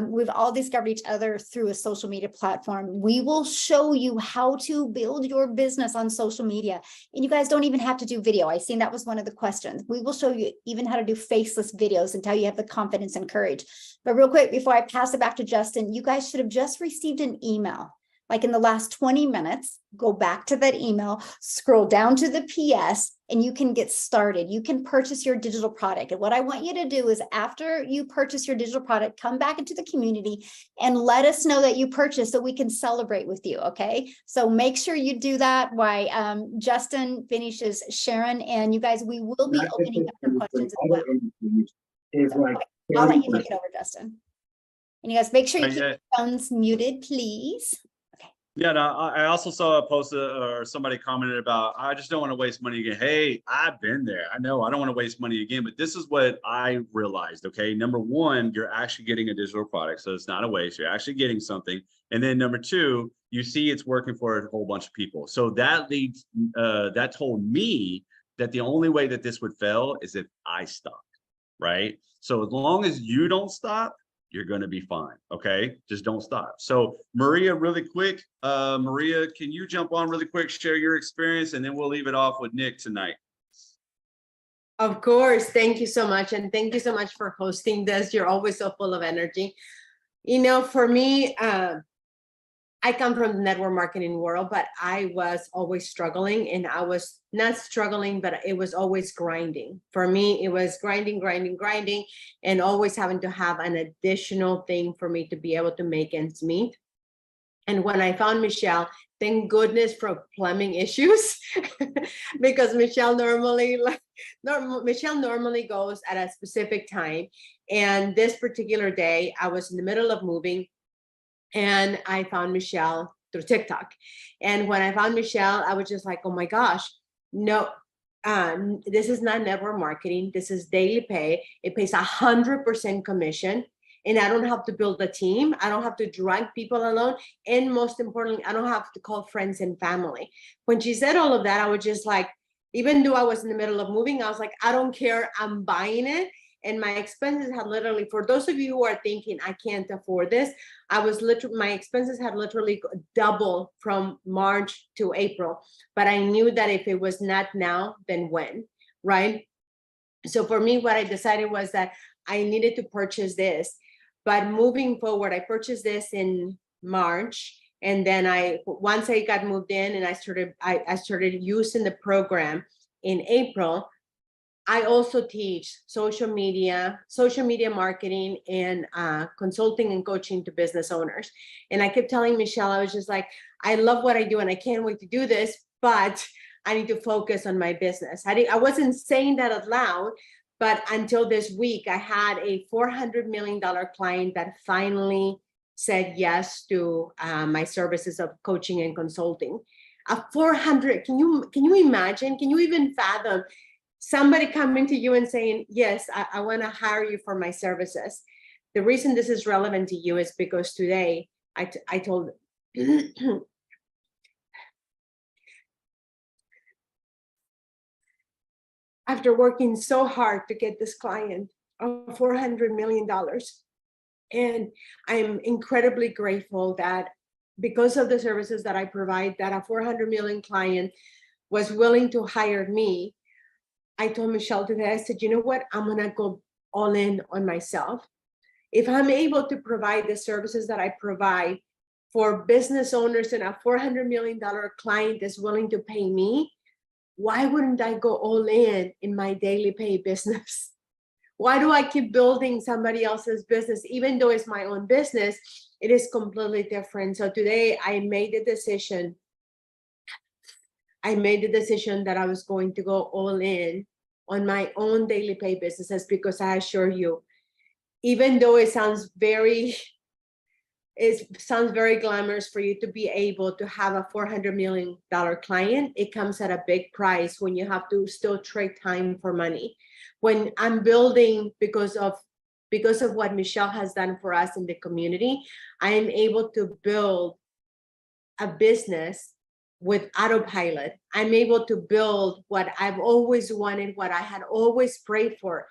We've all discovered each other through a social media platform. We will show you how to build your business on social media. And you guys don't even have to do video. I seen that was one of the questions. We will show you even how to do faceless videos until you have the confidence and courage. But real quick, before I pass it back to Justin, you guys should have just received an email. Like in the last 20 minutes, go back to that email, scroll down to the PS, and you can get started. You can purchase your digital product. And what I want you to do is after you purchase your digital product, come back into the community and let us know that you purchased so we can celebrate with you, okay? So make sure you do that while Justin finishes Sharon. And you guys, we will be opening up for questions as well. So, I'll let you take it over, Justin. And you guys, make sure you keep your phones muted, please. Yeah, no, I also saw a post or somebody commented about, I just don't want to waste money again. Hey, I've been there. I know I don't want to waste money again, but this is what I realized. Okay. Number one, you're actually getting a digital product. So it's not a waste. You're actually getting something. And then number two, you see it's working for a whole bunch of people. So that leads, that told me that the only way that this would fail is if I stopped, right? So as long as you don't stop, you're going to be fine. Okay. Just don't stop. So Maria, really quick, Maria, can you jump on really quick, share your experience, and then we'll leave it off with Nick tonight. Of course. Thank you so much. And thank you so much for hosting this. You're always so full of energy. For me, I come from the network marketing world, but I was always struggling, and I was not struggling, but it was always grinding. For me, it was grinding, and always having to have an additional thing for me to be able to make ends meet. And when I found Michelle, thank goodness for plumbing issues, because Michelle normally goes at a specific time. And this particular day, I was in the middle of moving, and I found Michelle through TikTok. And when I found Michelle, I was just like, oh my gosh, no, this is not network marketing. This is daily pay. It pays 100% commission. And I don't have to build a team. I don't have to drag people alone. And most importantly, I don't have to call friends and family. When she said all of that, I was just like, even though I was in the middle of moving, I was like, I don't care, I'm buying it. And my expenses had literally, for those of you who are thinking I can't afford this, my expenses had literally doubled from March to April. But I knew that if it was not now, then when, right? So for me, what I decided was that I needed to purchase this. But moving forward, I purchased this in March. And then once I got moved in and I started using the program in April. I also teach social media marketing, and consulting and coaching to business owners. And I kept telling Michelle, I was just like, I love what I do and I can't wait to do this, but I need to focus on my business. I wasn't saying that out loud, but until this week, I had a $400 million client that finally said yes to my services of coaching and consulting. A 400, can you imagine? Can you even fathom somebody coming to you and saying, yes, I want to hire you for my services? The reason this is relevant to you is because today I told after working so hard to get this client of $400 million. And I'm incredibly grateful that because of the services that I provide, that a 400 million client was willing to hire me. I told Michelle today, I said, you know what? I'm going to go all in on myself. If I'm able to provide the services that I provide for business owners and a $400 million client is willing to pay me, why wouldn't I go all in my daily pay business? Why do I keep building somebody else's business? Even though it's my own business, it is completely different. So today I made the decision that I was going to go all in on my own daily pay businesses, because I assure you, even though it sounds very glamorous for you to be able to have a $400 million client, it comes at a big price when you have to still trade time for money. When I'm building, because of what Michelle has done for us in the community, I am able to build a business with autopilot. I'm able to build what I've always wanted, what I had always prayed for.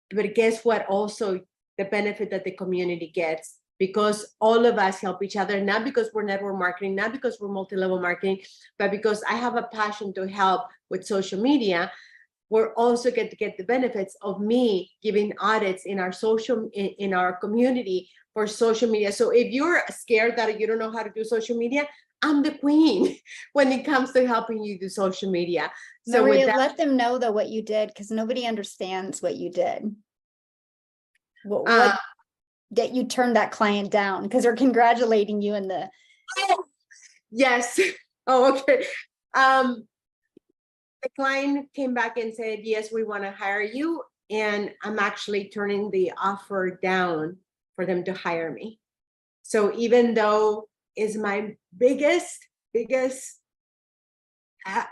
But guess what? Also, the benefit that the community gets, because all of us help each other, not because we're network marketing, not because we're multi-level marketing, but because I have a passion to help with social media. We're also get to get the benefits of me giving audits in our community for social media. So if you're scared that you don't know how to do social media, I'm the queen when it comes to helping you do social media. So Maria, with that, let them know though what you did, because nobody understands what you did. What that you turned that client down, because they're congratulating you in the. yes. Oh, okay. The client came back and said, yes, we want to hire you. And I'm actually turning the offer down for them to hire me. So even though it's my biggest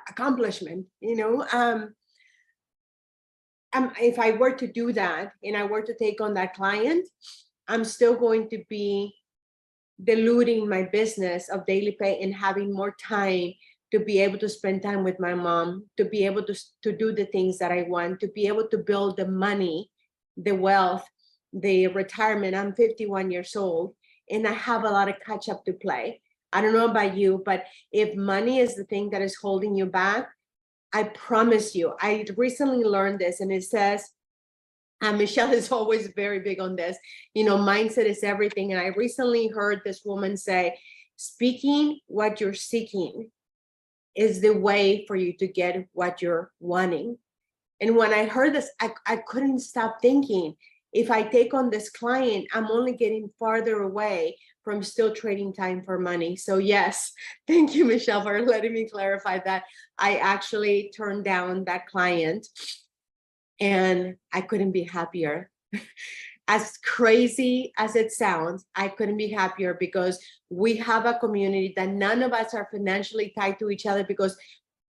accomplishment, if I were to do that and I were to take on that client, I'm still going to be diluting my business of daily pay and having more time to be able to spend time with my mom, to be able to do the things that I want, to be able to build the money, the wealth, the retirement. I'm 51 years old and I have a lot of catch up to play. I don't know about you, but if money is the thing that is holding you back, I promise you, I recently learned this, and it says, Michelle is always very big on this, mindset is everything. And I recently heard this woman say, speaking what you're seeking is the way for you to get what you're wanting. And when I heard this, I couldn't stop thinking, if I take on this client, I'm only getting farther away from still trading time for money. So yes, thank you, Michelle, for letting me clarify that. I actually turned down that client and I couldn't be happier. as crazy as it sounds, I couldn't be happier because we have a community that none of us are financially tied to each other because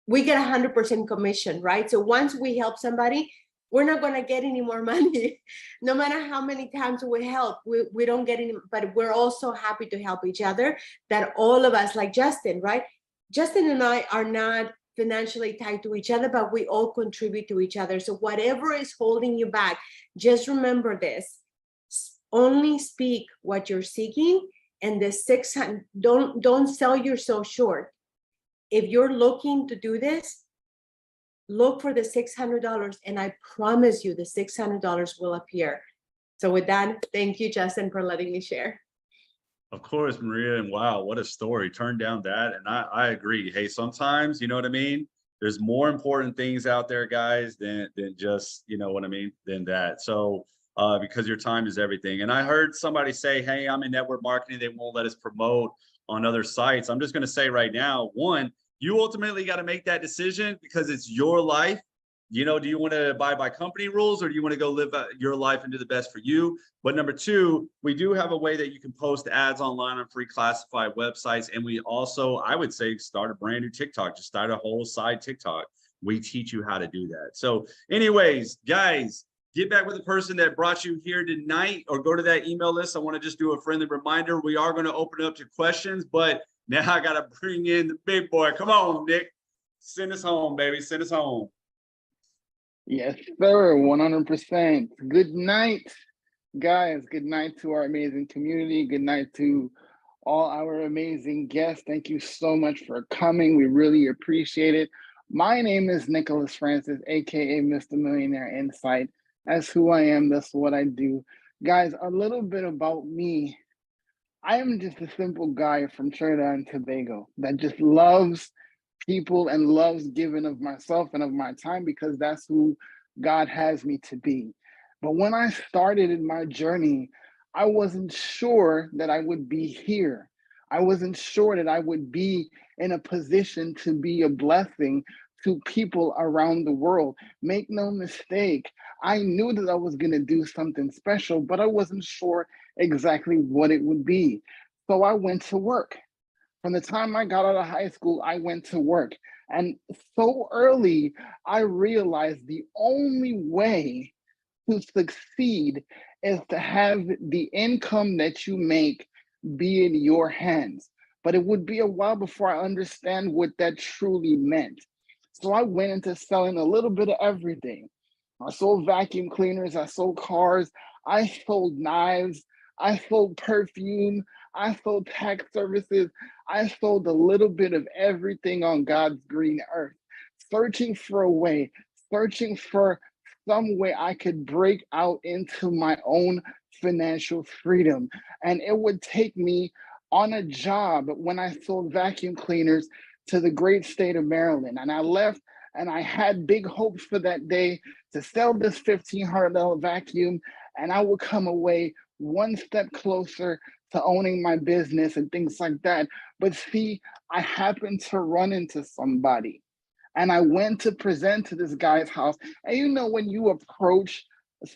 we get 100% commission, right? So once we help somebody, we're not going to get any more money. No matter how many times we help, we don't get any, but we're also happy to help each other, that all of us, like Justin, right? Justin and I are not financially tied to each other, but we all contribute to each other. So whatever is holding you back, just remember this: only speak what you're seeking, and the 600, don't sell yourself short. If you're looking to do this, look for the $600, and I promise you the $600 will appear. So with that, thank you, Justin, for letting me share. Of course, Maria, and wow, what a story. Turn down that, and I agree. Hey, sometimes, you know what I mean? There's more important things out there, guys, than just, you know what I mean, than that. So because your time is everything. And I heard somebody say, hey, I'm in network marketing, they won't let us promote on other sites. I'm just going to say right now, one, you ultimately got to make that decision because it's your life. You know, do you want to abide by company rules, or do you want to go live your life and do the best for you? But number two, we do have a way that you can post ads online on free classified websites. And we also, I would say, start a brand new TikTok, just start a whole side TikTok. We teach you how to do that. So anyways, guys, get back with the person that brought you here tonight, or go to that email list. I want to just do a friendly reminder. We are going to open it up to questions, but now I got to bring in the big boy. Come on, Nick. Send us home, baby. Send us home. Yes, sir, 100%. Good night, guys. Good night to our amazing community. Good night to all our amazing guests. Thank you so much for coming. We really appreciate it. My name is Nicholas Francis, aka Mr. Millionaire Insight. That's who I am. That's what I do. Guys, a little bit about me. I am just a simple guy from Trinidad and Tobago that just loves people and loves giving of myself and of my time, because that's who God has me to be. But when I started in my journey, I wasn't sure that I would be here. I wasn't sure that I would be in a position to be a blessing to people around the world. Make no mistake, I knew that I was going to do something special, but I wasn't sure exactly what it would be. So I went to work. From the time I got out of high school, I went to work. And so early, I realized the only way to succeed is to have the income that you make be in your hands. But it would be a while before I understand what that truly meant. So I went into selling a little bit of everything. I sold vacuum cleaners, I sold cars, I sold knives, I sold perfume, I sold tax services, I sold a little bit of everything on God's green earth, searching for a way, searching for some way I could break out into my own financial freedom. And it would take me on a job when I sold vacuum cleaners to the great state of Maryland. And I left and I had big hopes for that day to sell this $1,500 vacuum, and I would come away one step closer to owning my business and things like that. But see, I happened to run into somebody, and I went to present to this guy's house. And you know, when you approach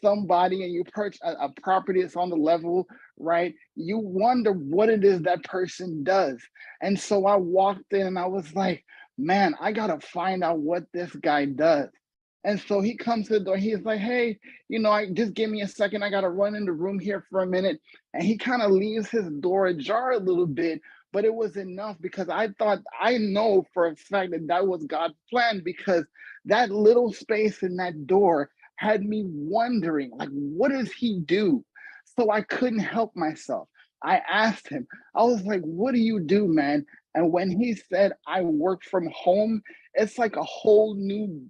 somebody and you approach a property that's on the level, right, you wonder what it is that person does. And so I walked in and I was like, man, I gotta find out what this guy does. And so he comes to the door, he's like, hey, you know, I just give me a second, I gotta run in the room here for a minute. And he kind of leaves his door ajar a little bit, but it was enough, because I thought, I know for a fact that that was God's plan, because that little space in that door had me wondering, like, what does he do? So I couldn't help myself. I asked him, I was like, what do you do, man? And when he said, I work from home, it's like a whole new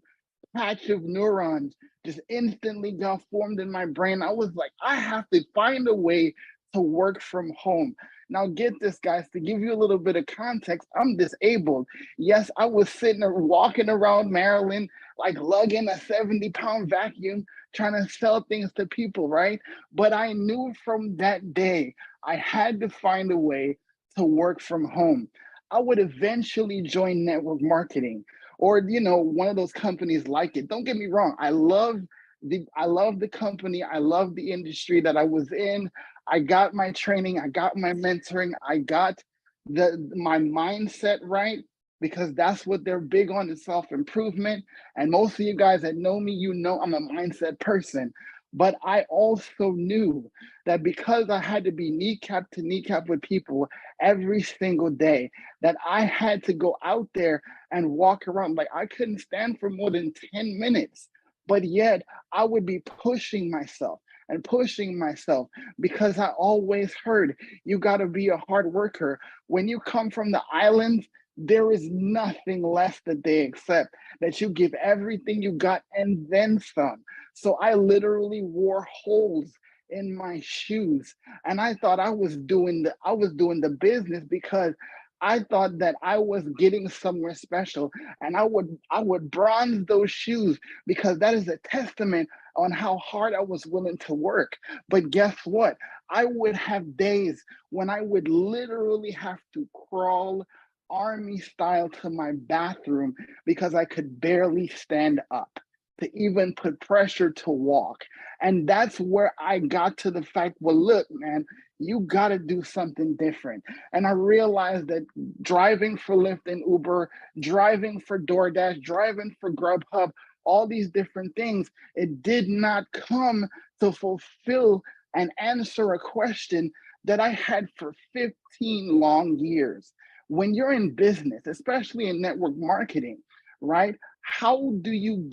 patch of neurons just instantly got formed in my brain. I was like, I have to find a way to work from home. Now get this, guys, to give you a little bit of context, I'm disabled. Yes, I was sitting there walking around Maryland, like lugging a 70-pound vacuum, trying to sell things to people, right? But I knew from that day, I had to find a way to work from home. I would eventually join network marketing, or, you know, one of those companies like it. Don't get me wrong, I love I love the company. I love the industry that I was in. I got my training. I got my mentoring. I got my mindset right, because that's what they're big on, is self-improvement. And most of you guys that know me, you know I'm a mindset person. But I also knew that because I had to be kneecap to kneecap with people every single day, that I had to go out there and walk around. Like, I couldn't stand for more than 10 minutes, but yet I would be pushing myself and pushing myself, because I always heard, you got to be a hard worker. When you come from the islands, there is nothing less that they accept, that you give everything you got and then some. So I literally wore holes in my shoes, and I thought I was doing the business, because I thought that I was getting somewhere special, and I would bronze those shoes, because that is a testament on how hard I was willing to work. But guess what? I would have days when I would literally have to crawl army style to my bathroom, because I could barely stand up to even put pressure to walk. And that's where I got to the fact, well, look, man, you got to do something different. And I realized that driving for Lyft and Uber, driving for DoorDash, driving for Grubhub, all these different things, it did not come to fulfill and answer a question that I had for 15 long years. When you're in business, especially in network marketing, right? How do you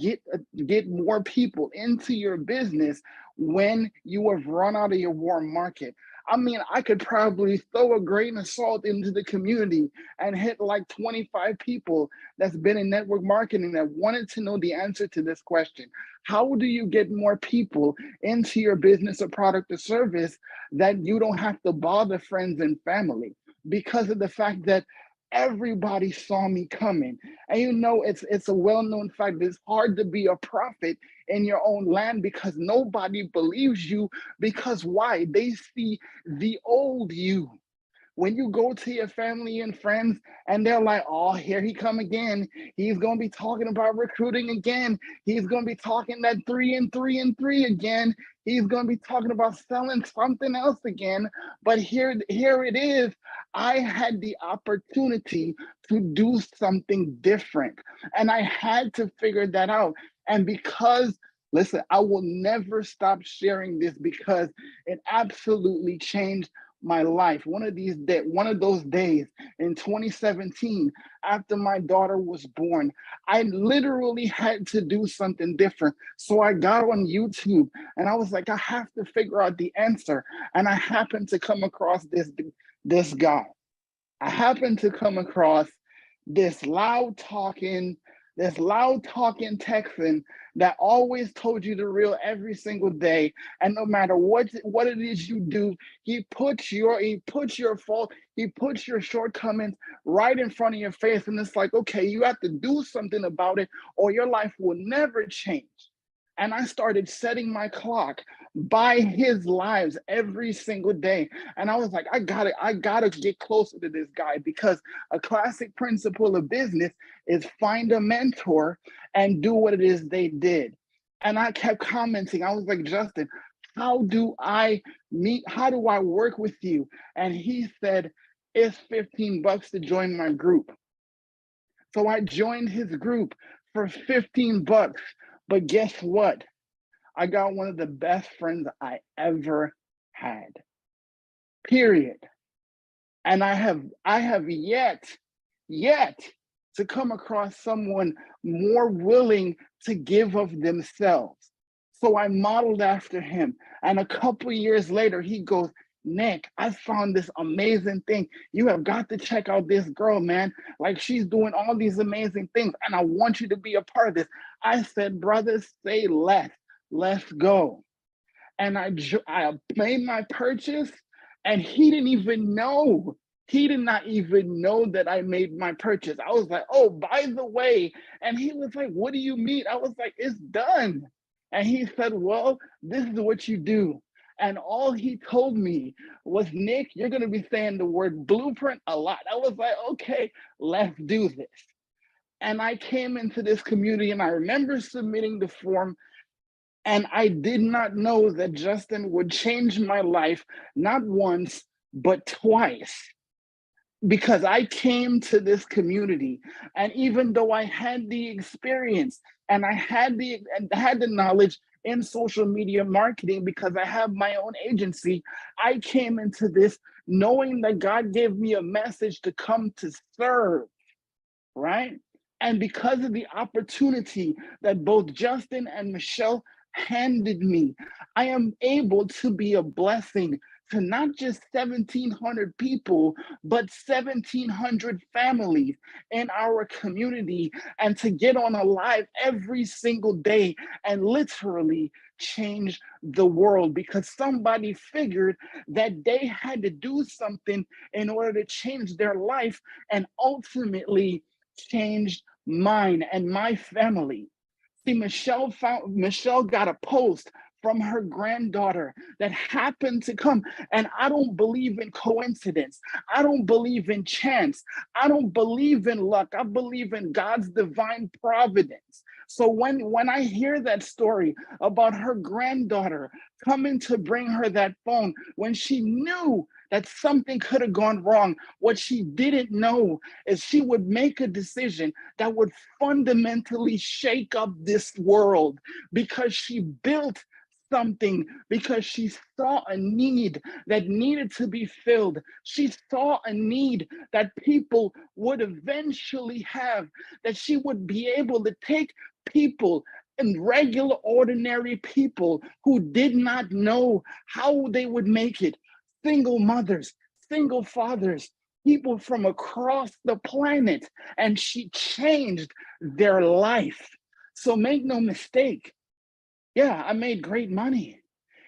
get more people into your business when you have run out of your warm market? I mean, I could probably throw a grain of salt into the community and hit like 25 people that's been in network marketing that wanted to know the answer to this question. How do you get more people into your business or product or service that you don't have to bother friends and family? Because of the fact that everybody saw me coming. And you know, it's a well-known fact, it's hard to be a prophet in your own land, because nobody believes you. Because why? They see the old you. When you go to your family and friends and they're like, oh, here he come again. He's going to be talking about recruiting again. He's going to be talking that 3 and 3 and 3 again. He's going to be talking about selling something else again. But here it is. I had the opportunity to do something different, and I had to figure that out. And because, listen, I will never stop sharing this, because it absolutely changed my life. One of those days in 2017, after my daughter was born, I literally had to do something different. So I got on YouTube and I was like, I have to figure out the answer. And I happened to come across this guy. I happened to come across this loud talking Texan that always told you the real every single day. And no matter what it is you do, he puts your fault, he puts your shortcomings right in front of your face. And it's like, okay, you have to do something about it or your life will never change. And I started setting my clock by his lives every single day. And I was like, I gotta get closer to this guy, because a classic principle of business is find a mentor and do what it is they did. And I kept commenting. I was like, Justin, how do I work with you? And he said, it's $15 to join my group. So I joined his group for $15. But guess what? I got one of the best friends I ever had. Period. And I have yet to come across someone more willing to give of themselves. So I modeled after him. And a couple years later, he goes, Nick, I found this amazing thing. You have got to check out this girl, man. Like, she's doing all these amazing things, and I want you to be a part of this. I said, brother, say less. Let's go. And I made my purchase, and he didn't even know. He did not even know that I made my purchase. I was like, oh, by the way. And he was like, what do you mean? I was like, it's done. And he said, well, this is what you do. And all he told me was, Nick, you're going to be saying the word blueprint a lot. I was like, okay, let's do this. And I came into this community, and I remember submitting the form. And I did not know that Justin would change my life, not once, but twice. Because I came to this community, and even though I had the experience and I had the knowledge in social media marketing, because I have my own agency, I came into this knowing that God gave me a message to come to serve, right? And because of the opportunity that both Justin and Michelle handed me, I am able to be a blessing to not just 1,700 people, but 1,700 families in our community, and to get on a live every single day and literally change the world, because somebody figured that they had to do something in order to change their life, and ultimately changed mine and my family. See, Michelle got a post from her granddaughter that happened to come. And I don't believe in coincidence. I don't believe in chance. I don't believe in luck. I believe in God's divine providence. So when I hear that story about her granddaughter coming to bring her that phone, when she knew that something could have gone wrong, what she didn't know is she would make a decision that would fundamentally shake up this world, because she built something, because she saw a need that needed to be filled. She saw a need that people would eventually have, that she would be able to take people and regular, ordinary people who did not know how they would make it, single mothers, single fathers, people from across the planet, and she changed their life. So make no mistake, yeah, I made great money.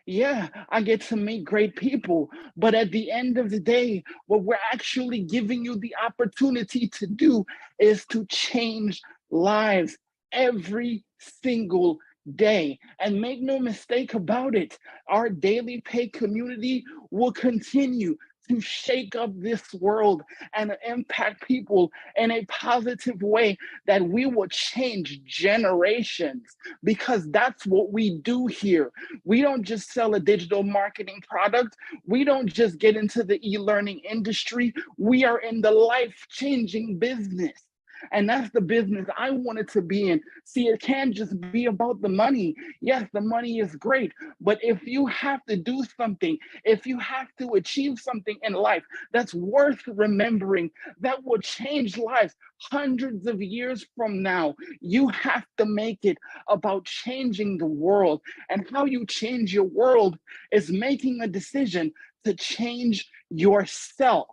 Yeah, I get to meet great people. But at the end of the day, what we're actually giving you the opportunity to do is to change lives every single day. And make no mistake about it, our daily pay community will continue to shake up this world and impact people in a positive way, that we will change generations, because that's what we do here. We don't just sell a digital marketing product. We don't just get into the e-learning industry. We are in the life-changing business. And that's the business I wanted to be in. See, it can't just be about the money. Yes, the money is great, but if you have to do something, if you have to achieve something in life that's worth remembering, that will change lives hundreds of years from now, you have to make it about changing the world. And how you change your world is making a decision to change yourself.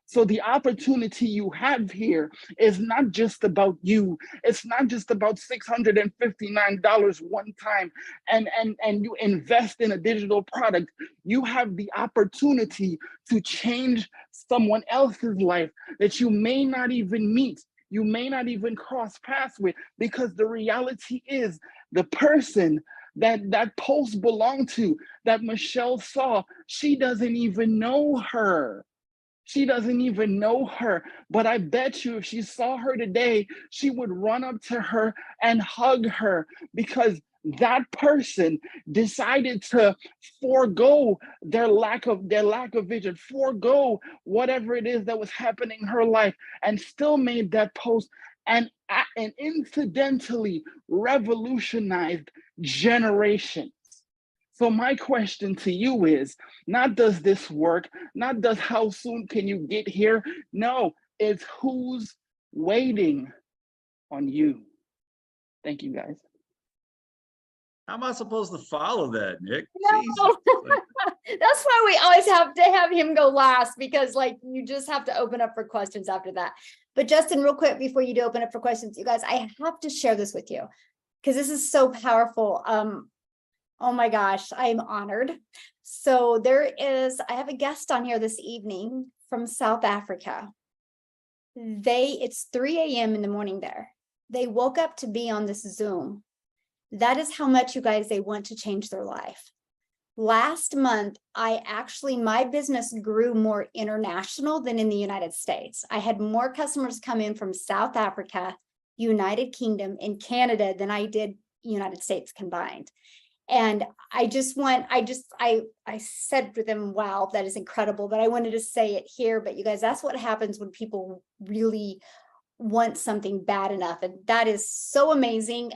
So the opportunity you have here is not just about you. It's not just about $659 one time and you invest in a digital product. You have the opportunity to change someone else's life that you may not even meet. You may not even cross paths with, because the reality is the person that post belonged to, that Michelle saw, she doesn't even know her. She doesn't even know her, but I bet you if she saw her today, she would run up to her and hug her, because that person decided to forego their lack of vision, forego whatever it is that was happening in her life, and still made that post, and incidentally revolutionized generations. So my question to you is, not does this work, not does how soon can you get here? No, it's who's waiting on you. Thank you, guys. How am I supposed to follow that, Nick? No. Jesus. That's why we always have to have him go last, because like you just have to open up for questions after that. But Justin, real quick, before you do open up for questions, you guys, I have to share this with you because this is so powerful. Oh my gosh, I'm honored. So I have a guest on here this evening from South Africa. It's 3 a.m. in the morning there. They woke up to be on this Zoom. That is how much, you guys, they want to change their life. Last month, my business grew more international than in the United States. I had more customers come in from South Africa, United Kingdom, and Canada than I did United States combined. And I said to them, wow, that is incredible, but I wanted to say it here. But you guys, that's what happens when people really want something bad enough. And that is so amazing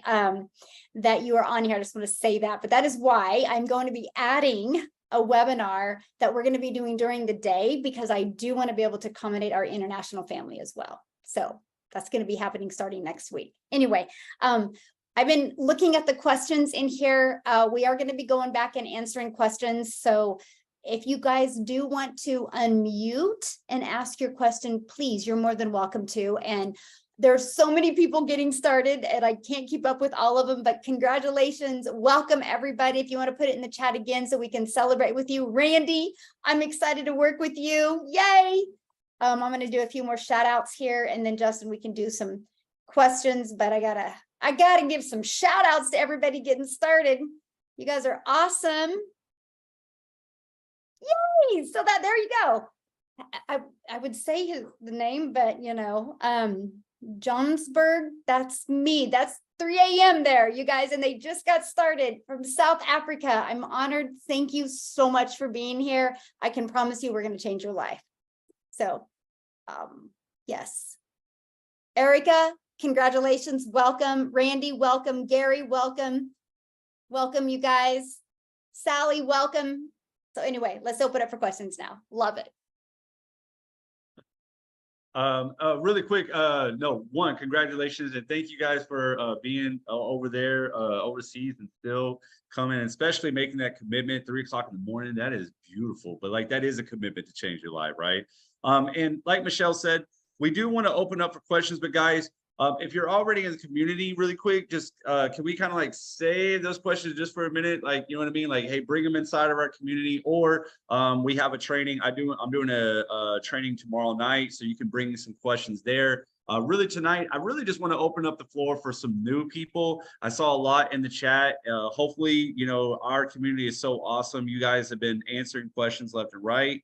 that you are on here. I just want to say that, but that is why I'm going to be adding a webinar that we're going to be doing during the day, because I do want to be able to accommodate our international family as well. So that's going to be happening starting next week. Anyway, I've been looking at the questions in here. We are going to be going back and answering questions. So if you guys do want to unmute and ask your question, please, you're more than welcome to. And there's so many people getting started and I can't keep up with all of them, but congratulations. Welcome everybody. If you want to put it in the chat again so we can celebrate with you. Randy, I'm excited to work with you. Yay. I'm going to do a few more shout outs here, and then Justin, we can do some questions, but I gotta give some shout outs to everybody getting started. You guys are awesome. Yay. So there you go. I would say the name, but you know, Johnsburg, that's me. That's 3 a.m. there, you guys, and they just got started from South Africa. I'm honored. Thank you so much for being here. I can promise you we're going to change your life. So, yes. Erica, congratulations. Welcome. Randy, welcome. Gary, welcome. Welcome, you guys. Sally, welcome. So anyway, let's open up for questions now. Love it. Really quick, congratulations and thank you guys for being over there overseas and still coming, and especially making that commitment 3 o'clock in the morning. That is beautiful, but like that is a commitment to change your life, right? And like Michelle said, we do want to open up for questions, but guys, if you're already in the community, really quick, just can we kind of like save those questions just for a minute? Like, you know what I mean? Like, hey, bring them inside of our community, or we have a training. I'm doing a training tomorrow night, so you can bring some questions there. Really tonight, I really just want to open up the floor for some new people. I saw a lot in the chat. Hopefully, you know, our community is so awesome. You guys have been answering questions left and right.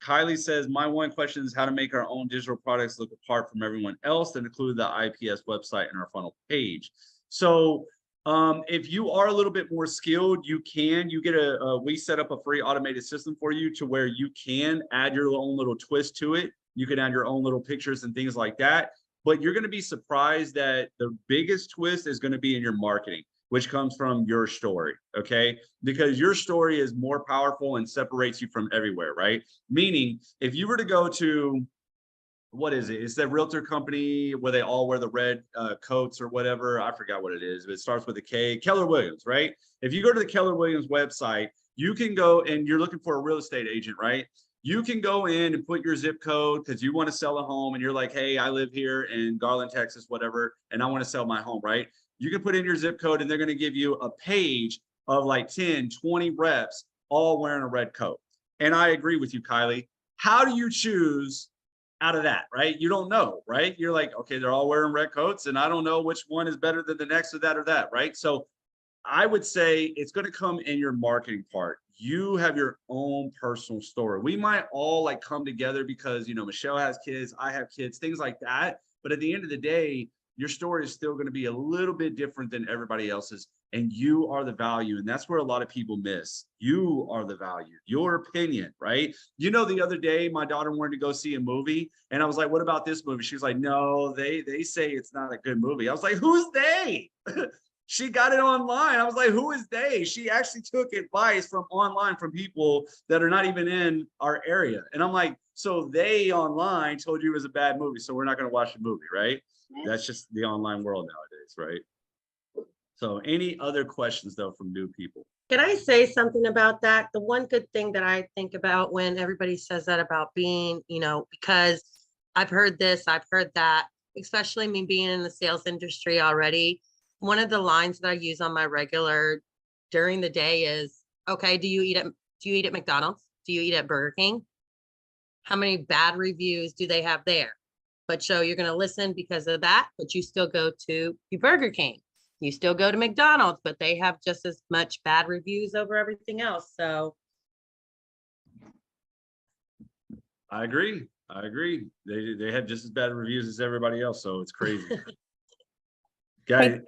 Kylie says, my one question is how to make our own digital products look apart from everyone else and include the IPS website in our funnel page. So if you are a little bit more skilled, you get we set up a free automated system for you to where you can add your own little twist to it. You can add your own little pictures and things like that. But you're going to be surprised that the biggest twist is going to be in your marketing, which comes from your story, okay? Because your story is more powerful and separates you from everywhere, right? Meaning, if you were to go to, what is it? It's that realtor company where they all wear the red coats or whatever. I forgot what it is, but it starts with a K. Keller Williams, right? If you go to the Keller Williams website, you can go and you're looking for a real estate agent, right? You can go in and put your zip code because you want to sell a home and you're like, hey, I live here in Garland, Texas, whatever, and I want to sell my home, right? You can put in your zip code and they're going to give you a page of like 10, 20 reps all wearing a red coat. And I agree with you, Kylie. How do you choose out of that, right? You don't know, right? You're like, okay, they're all wearing red coats and I don't know which one is better than the next or that, right? So I would say it's going to come in your marketing part. You have your own personal story. We might all like come together because, you know, Michelle has kids, I have kids, things like that. But at the end of the day, your story is still going to be a little bit different than everybody else's. And you are the value. And that's where a lot of people miss. You are the value, your opinion, right? You know, the other day, my daughter wanted to go see a movie. And I was like, what about this movie? She was like, no, they say it's not a good movie. I was like, who's they? She got it online. I was like, who is they? She actually took advice from online from people that are not even in our area. And I'm like, so they online told you it was a bad movie, so we're not going to watch the movie, right? That's just the online world nowadays, right? So any other questions though from new people? Can I say something about that? The one good thing that I think about when everybody says that about being, you know, because I've heard this, I've heard that, especially me being in the sales industry already. One of the lines that I use on my regular during the day is, okay, do you eat at McDonald's? Do you eat at Burger King? How many bad reviews do they have there? But so you're going to listen because of that, but you still go to your Burger King. You still go to McDonald's, but they have just as much bad reviews over everything else. So I agree. They have just as bad reviews as everybody else. So it's crazy. Guys,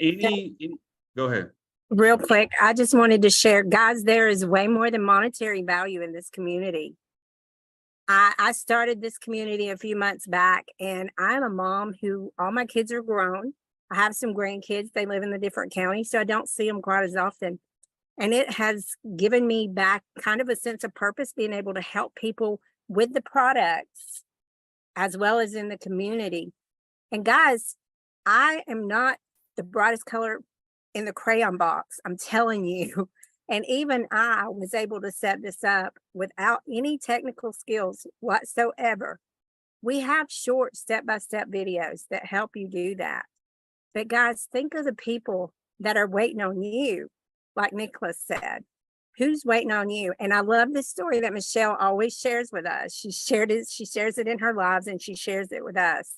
go ahead. Real quick, I just wanted to share, guys, there is way more than monetary value in this community. I started this community a few months back, and I'm a mom who all my kids are grown. I have some grandkids. They live in the different counties, so I don't see them quite as often. And it has given me back kind of a sense of purpose, being able to help people with the products as well as in the community. And guys, I am not the brightest color in the crayon box, I'm telling you. And even I was able to set this up without any technical skills whatsoever. We have short step-by-step videos that help you do that. But guys, think of the people that are waiting on you, like Nicholas said. Who's waiting on you? And I love this story that Michelle always shares with us. She shares it in her lives, and she shares it with us.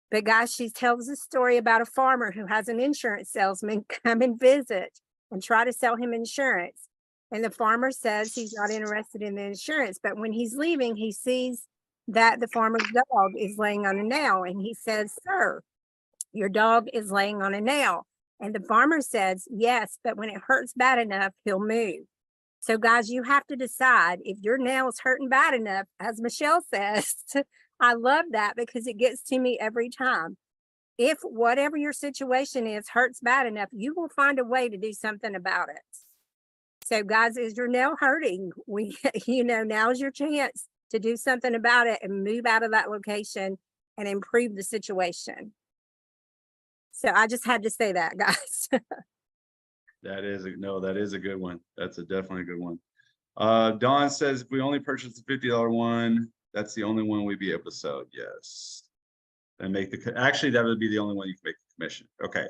But guys, she tells a story about a farmer who has an insurance salesman come and visit and try to sell him insurance. And the farmer says he's not interested in the insurance, but when he's leaving, he sees that the farmer's dog is laying on a nail. And he says, "Sir, your dog is laying on a nail." And the farmer says, "Yes, but when it hurts bad enough, he'll move." So guys, you have to decide if your nail is hurting bad enough, as Michelle says. I love that because it gets to me every time. If whatever your situation is hurts bad enough, you will find a way to do something about it. So guys, is your nail hurting? Now's your chance to do something about it and move out of that location and improve the situation. So I just had to say that, guys. That is a good one. That's definitely a good one. Dawn says if we only purchase the $50 one, that's the only one we'd be able to sell. Yes. And make actually that would be the only one you can make the commission. Okay.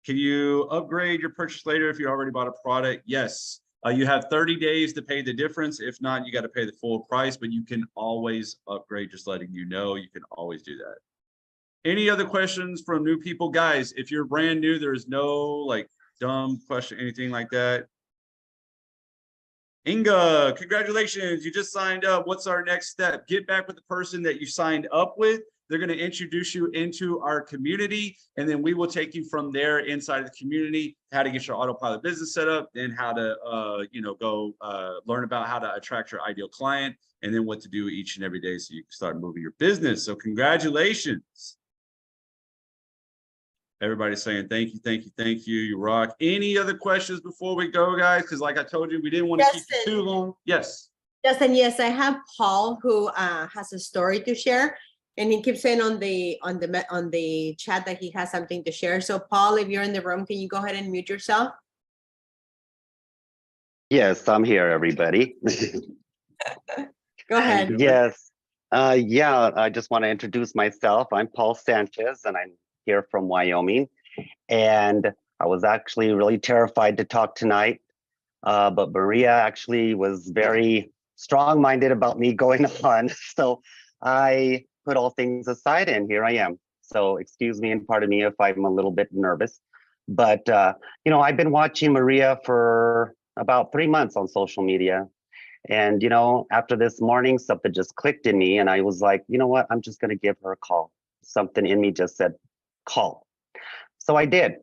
Can you upgrade your purchase later if you already bought a product? Yes. You have 30 days to pay the difference. If not, you got to pay the full price, but you can always upgrade, just letting you know, you can always do that. Any other questions from new people? Guys, if you're brand new, there is no like dumb question, anything like that. Inga, congratulations. You just signed up. What's our next step? Get back with the person that you signed up with. They're going to introduce you into our community, and then we will take you from there inside of the community, how to get your autopilot business set up, then how to, go learn about how to attract your ideal client, and then what to do each and every day so you can start moving your business. So congratulations. Everybody's saying thank you, thank you, thank you. You rock. Any other questions before we go, guys? Because like I told you, we didn't want to keep you too long. Yes. Justin, yes, I have Paul who has a story to share, and he keeps saying on the chat that he has something to share. So Paul, if you're in the room, can you go ahead and mute yourself? Yes, I'm here, everybody. Go ahead. Yes. I just want to introduce myself. I'm Paul Sanchez, and I'm here from Wyoming. And I was actually really terrified to talk tonight, but Maria actually was very strong-minded about me going on. So I put all things aside, and here I am. So excuse me and pardon me if I'm a little bit nervous. But, I've been watching Maria for about 3 months on social media. And, after this morning, something just clicked in me, and I was like, you know what, I'm just going to give her a call. Something in me just said, call. So I did.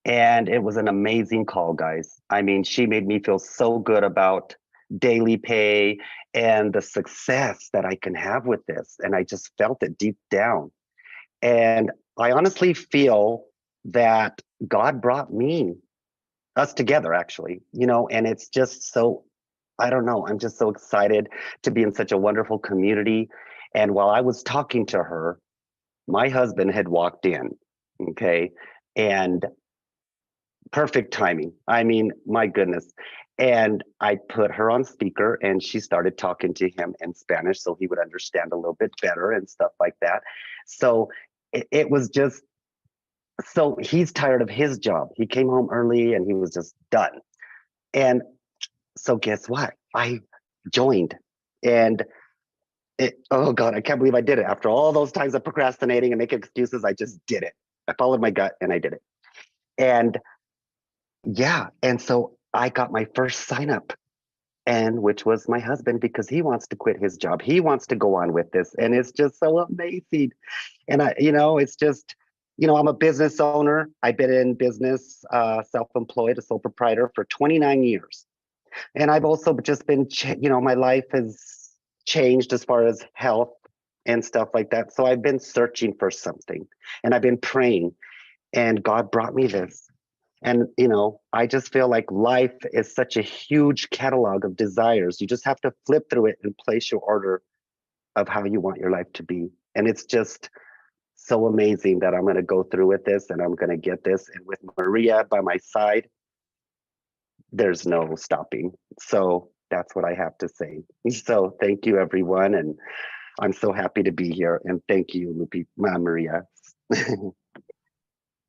And it was an amazing call, guys. I mean, she made me feel so good about daily pay and the success that I can have with this. And I just felt it deep down. And I honestly feel that God brought us together, actually, and it's just so, I don't know, I'm just so excited to be in such a wonderful community. And while I was talking to her, my husband had walked in, okay, and perfect timing. I mean, my goodness. And I put her on speaker, and she started talking to him in Spanish so he would understand a little bit better and stuff like that. So it was just, so he's tired of his job. He came home early and he was just done. And so guess what? I joined, and oh God, I can't believe I did it. After all those times of procrastinating and making excuses, I just did it. I followed my gut and I did it. And yeah, and so I got my first sign up and which was my husband, because he wants to quit his job. He wants to go on with this, and it's just so amazing. And it's just, I'm a business owner. I've been in business, self-employed, a sole proprietor for 29 years. And I've also just been, my life has changed as far as health and stuff like that. So I've been searching for something, and I've been praying, and God brought me this. And, I just feel like life is such a huge catalog of desires. You just have to flip through it and place your order of how you want your life to be. And it's just so amazing that I'm going to go through with this, and I'm going to get this. And with Maria by my side, there's no stopping. So that's what I have to say. So thank you, everyone. And I'm so happy to be here. And thank you, Maria.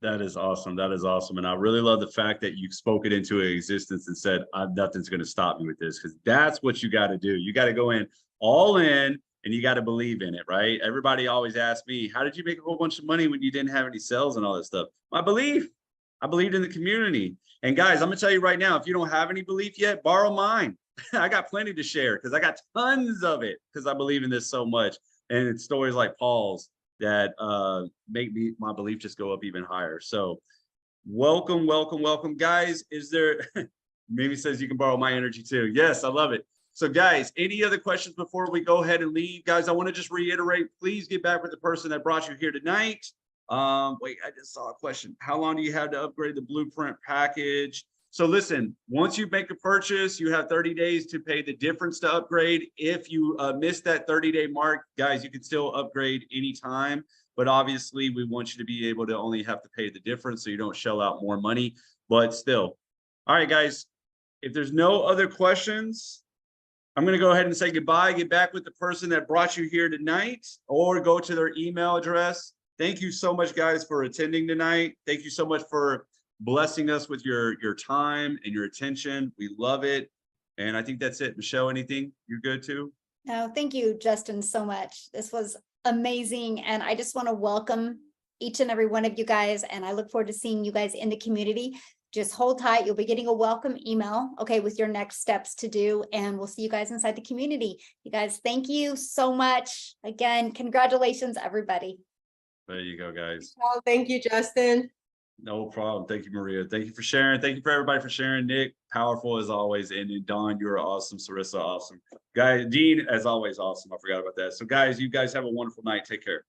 That is awesome. That is awesome. And I really love the fact that you spoke it into existence and said, nothing's going to stop me with this, because that's what you got to do. You got to go in all in, and you got to believe in it, right? Everybody always asks me, how did you make a whole bunch of money when you didn't have any sales and all that stuff? I believed in the community. And guys, I'm going to tell you right now, if you don't have any belief yet, borrow mine. I got plenty to share, because I got tons of it, because I believe in this so much. And it's stories like Paul's that make my belief just go up even higher. So welcome, guys. Is there, Mimi says you can borrow my energy too. Yes, I love it. So guys, any other questions before we go ahead and leave? Guys, I want to just reiterate, please get back with the person that brought you here tonight. Wait, I just saw a question. How long do you have to upgrade the blueprint package? So listen, once you make a purchase, you have 30 days to pay the difference to upgrade. If you miss that 30-day mark, guys, you can still upgrade anytime. But obviously, we want you to be able to only have to pay the difference so you don't shell out more money. But still. All right, guys, if there's no other questions, I'm going to go ahead and say goodbye. Get back with the person that brought you here tonight, or go to their email address. Thank you so much, guys, for attending tonight. Thank you so much for blessing us with your time and your attention. We love it. And I think that's it. Michelle, anything? You're good too? No, thank you, Justin, so much. This was amazing. And I just want to welcome each and every one of you guys. And I look forward to seeing you guys in the community. Just hold tight. You'll be getting a welcome email, okay, with your next steps to do. And we'll see you guys inside the community. You guys, thank you so much. Again, congratulations, everybody. There you go, guys. Oh, thank you, Justin. No problem. Thank you, Maria. Thank you for sharing. Thank you for everybody for sharing. Nick, powerful as always. And Don, you're awesome. Sarissa, awesome. Guys, Dean, as always, awesome. I forgot about that. So guys, you guys have a wonderful night. Take care.